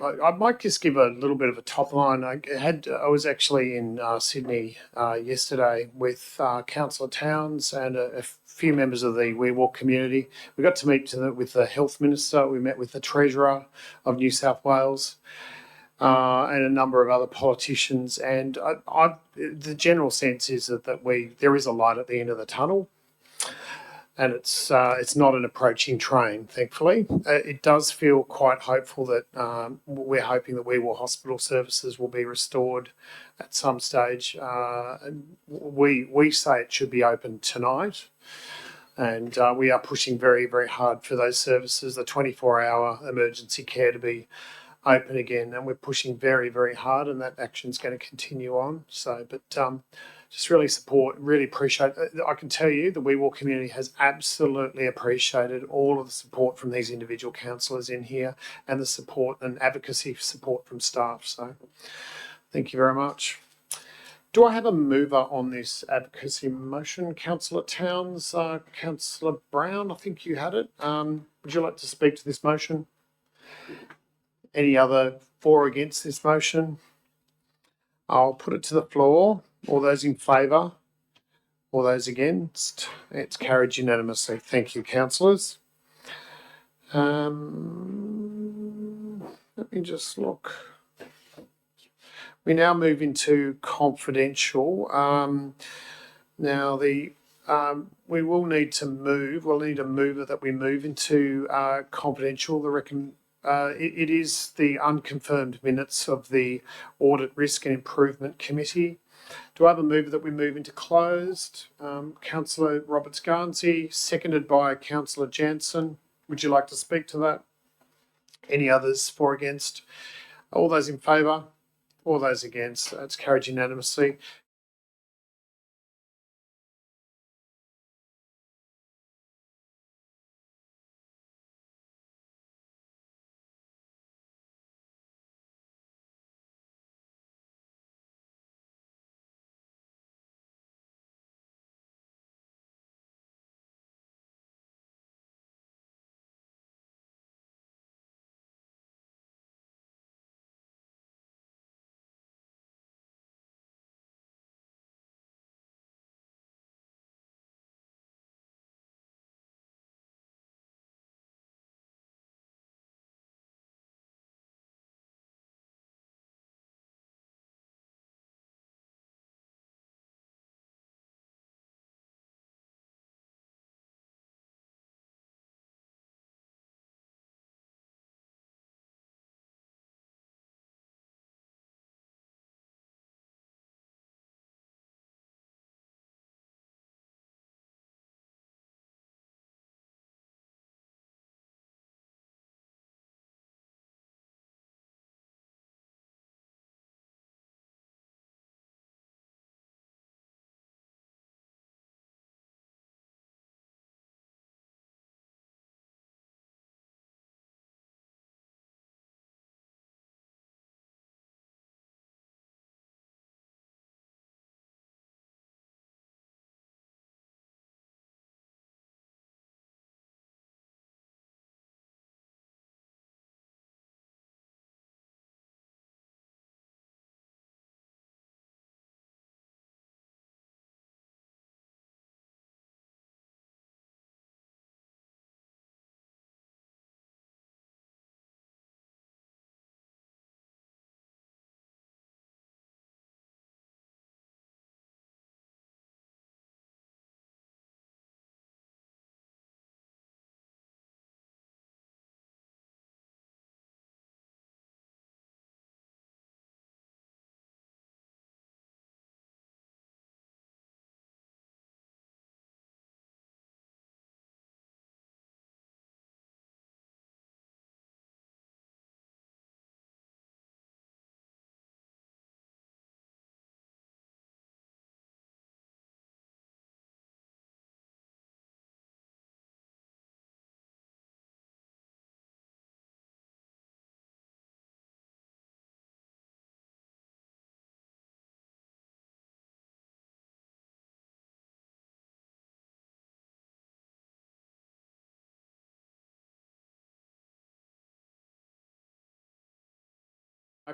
I might just give a little bit of a top line. I was actually in Sydney yesterday with Councillor Towns and a few members of the We Walk community. We got to meet with the Health Minister. We met with the Treasurer of New South Wales and a number of other politicians. And the general sense is that there is a light at the end of the tunnel. And it's not an approaching train, thankfully. It does feel quite hopeful that we're hoping that We Walk Hospital services will be restored at some stage. We say it should be open tonight, and we are pushing very, very hard for those services, the 24-hour emergency care to be open again, and we're pushing very, very hard, and that action is going to continue on. So, but just really appreciate it. I can tell you the We Walk community has absolutely appreciated all of the support from these individual councillors in here and the support and advocacy support from staff. So thank you very much. Do I have a mover on this advocacy motion? Councillor Towns, Councillor Brown, I think you had it. Would you like to speak to this motion? Any other for or against this motion? I'll put it to the floor. All those in favour? All those against? It's carried unanimously. Thank you, councillors. Let me just look. We now move into confidential. Now we will need to move. We'll need a mover that we move into confidential. It is the unconfirmed minutes of the Audit, Risk and Improvement Committee. Do I have a mover that we move into closed? Councillor Roberts-Garnsey, seconded by Councillor Jansen. Would you like to speak to that? Any others for or against? All those in favour? All those against? It's carried unanimously.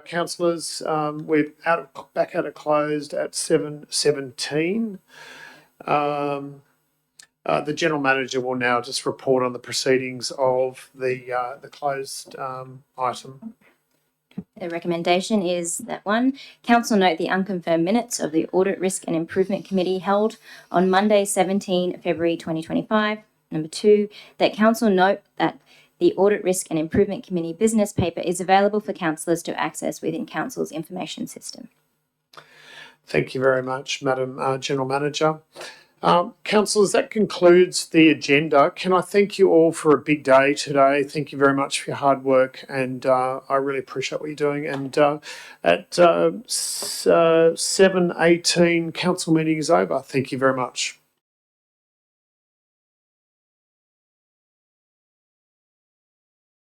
Councillors, we're back out of closed at 7:17. The General Manager will now just report on the proceedings of the closed item. The recommendation is that 1, Council note the unconfirmed minutes of the Audit, Risk and Improvement Committee held on Monday, 17 February 2025. Number 2, that Council note that the Audit, Risk and Improvement Committee business paper is available for councillors to access within Council's information system. Thank you very much, Madam General Manager. Councillors, that concludes the agenda. Can I thank you all for a big day today? Thank you very much for your hard work, and I really appreciate what you're doing. And at 7:18, council meeting is over. Thank you very much.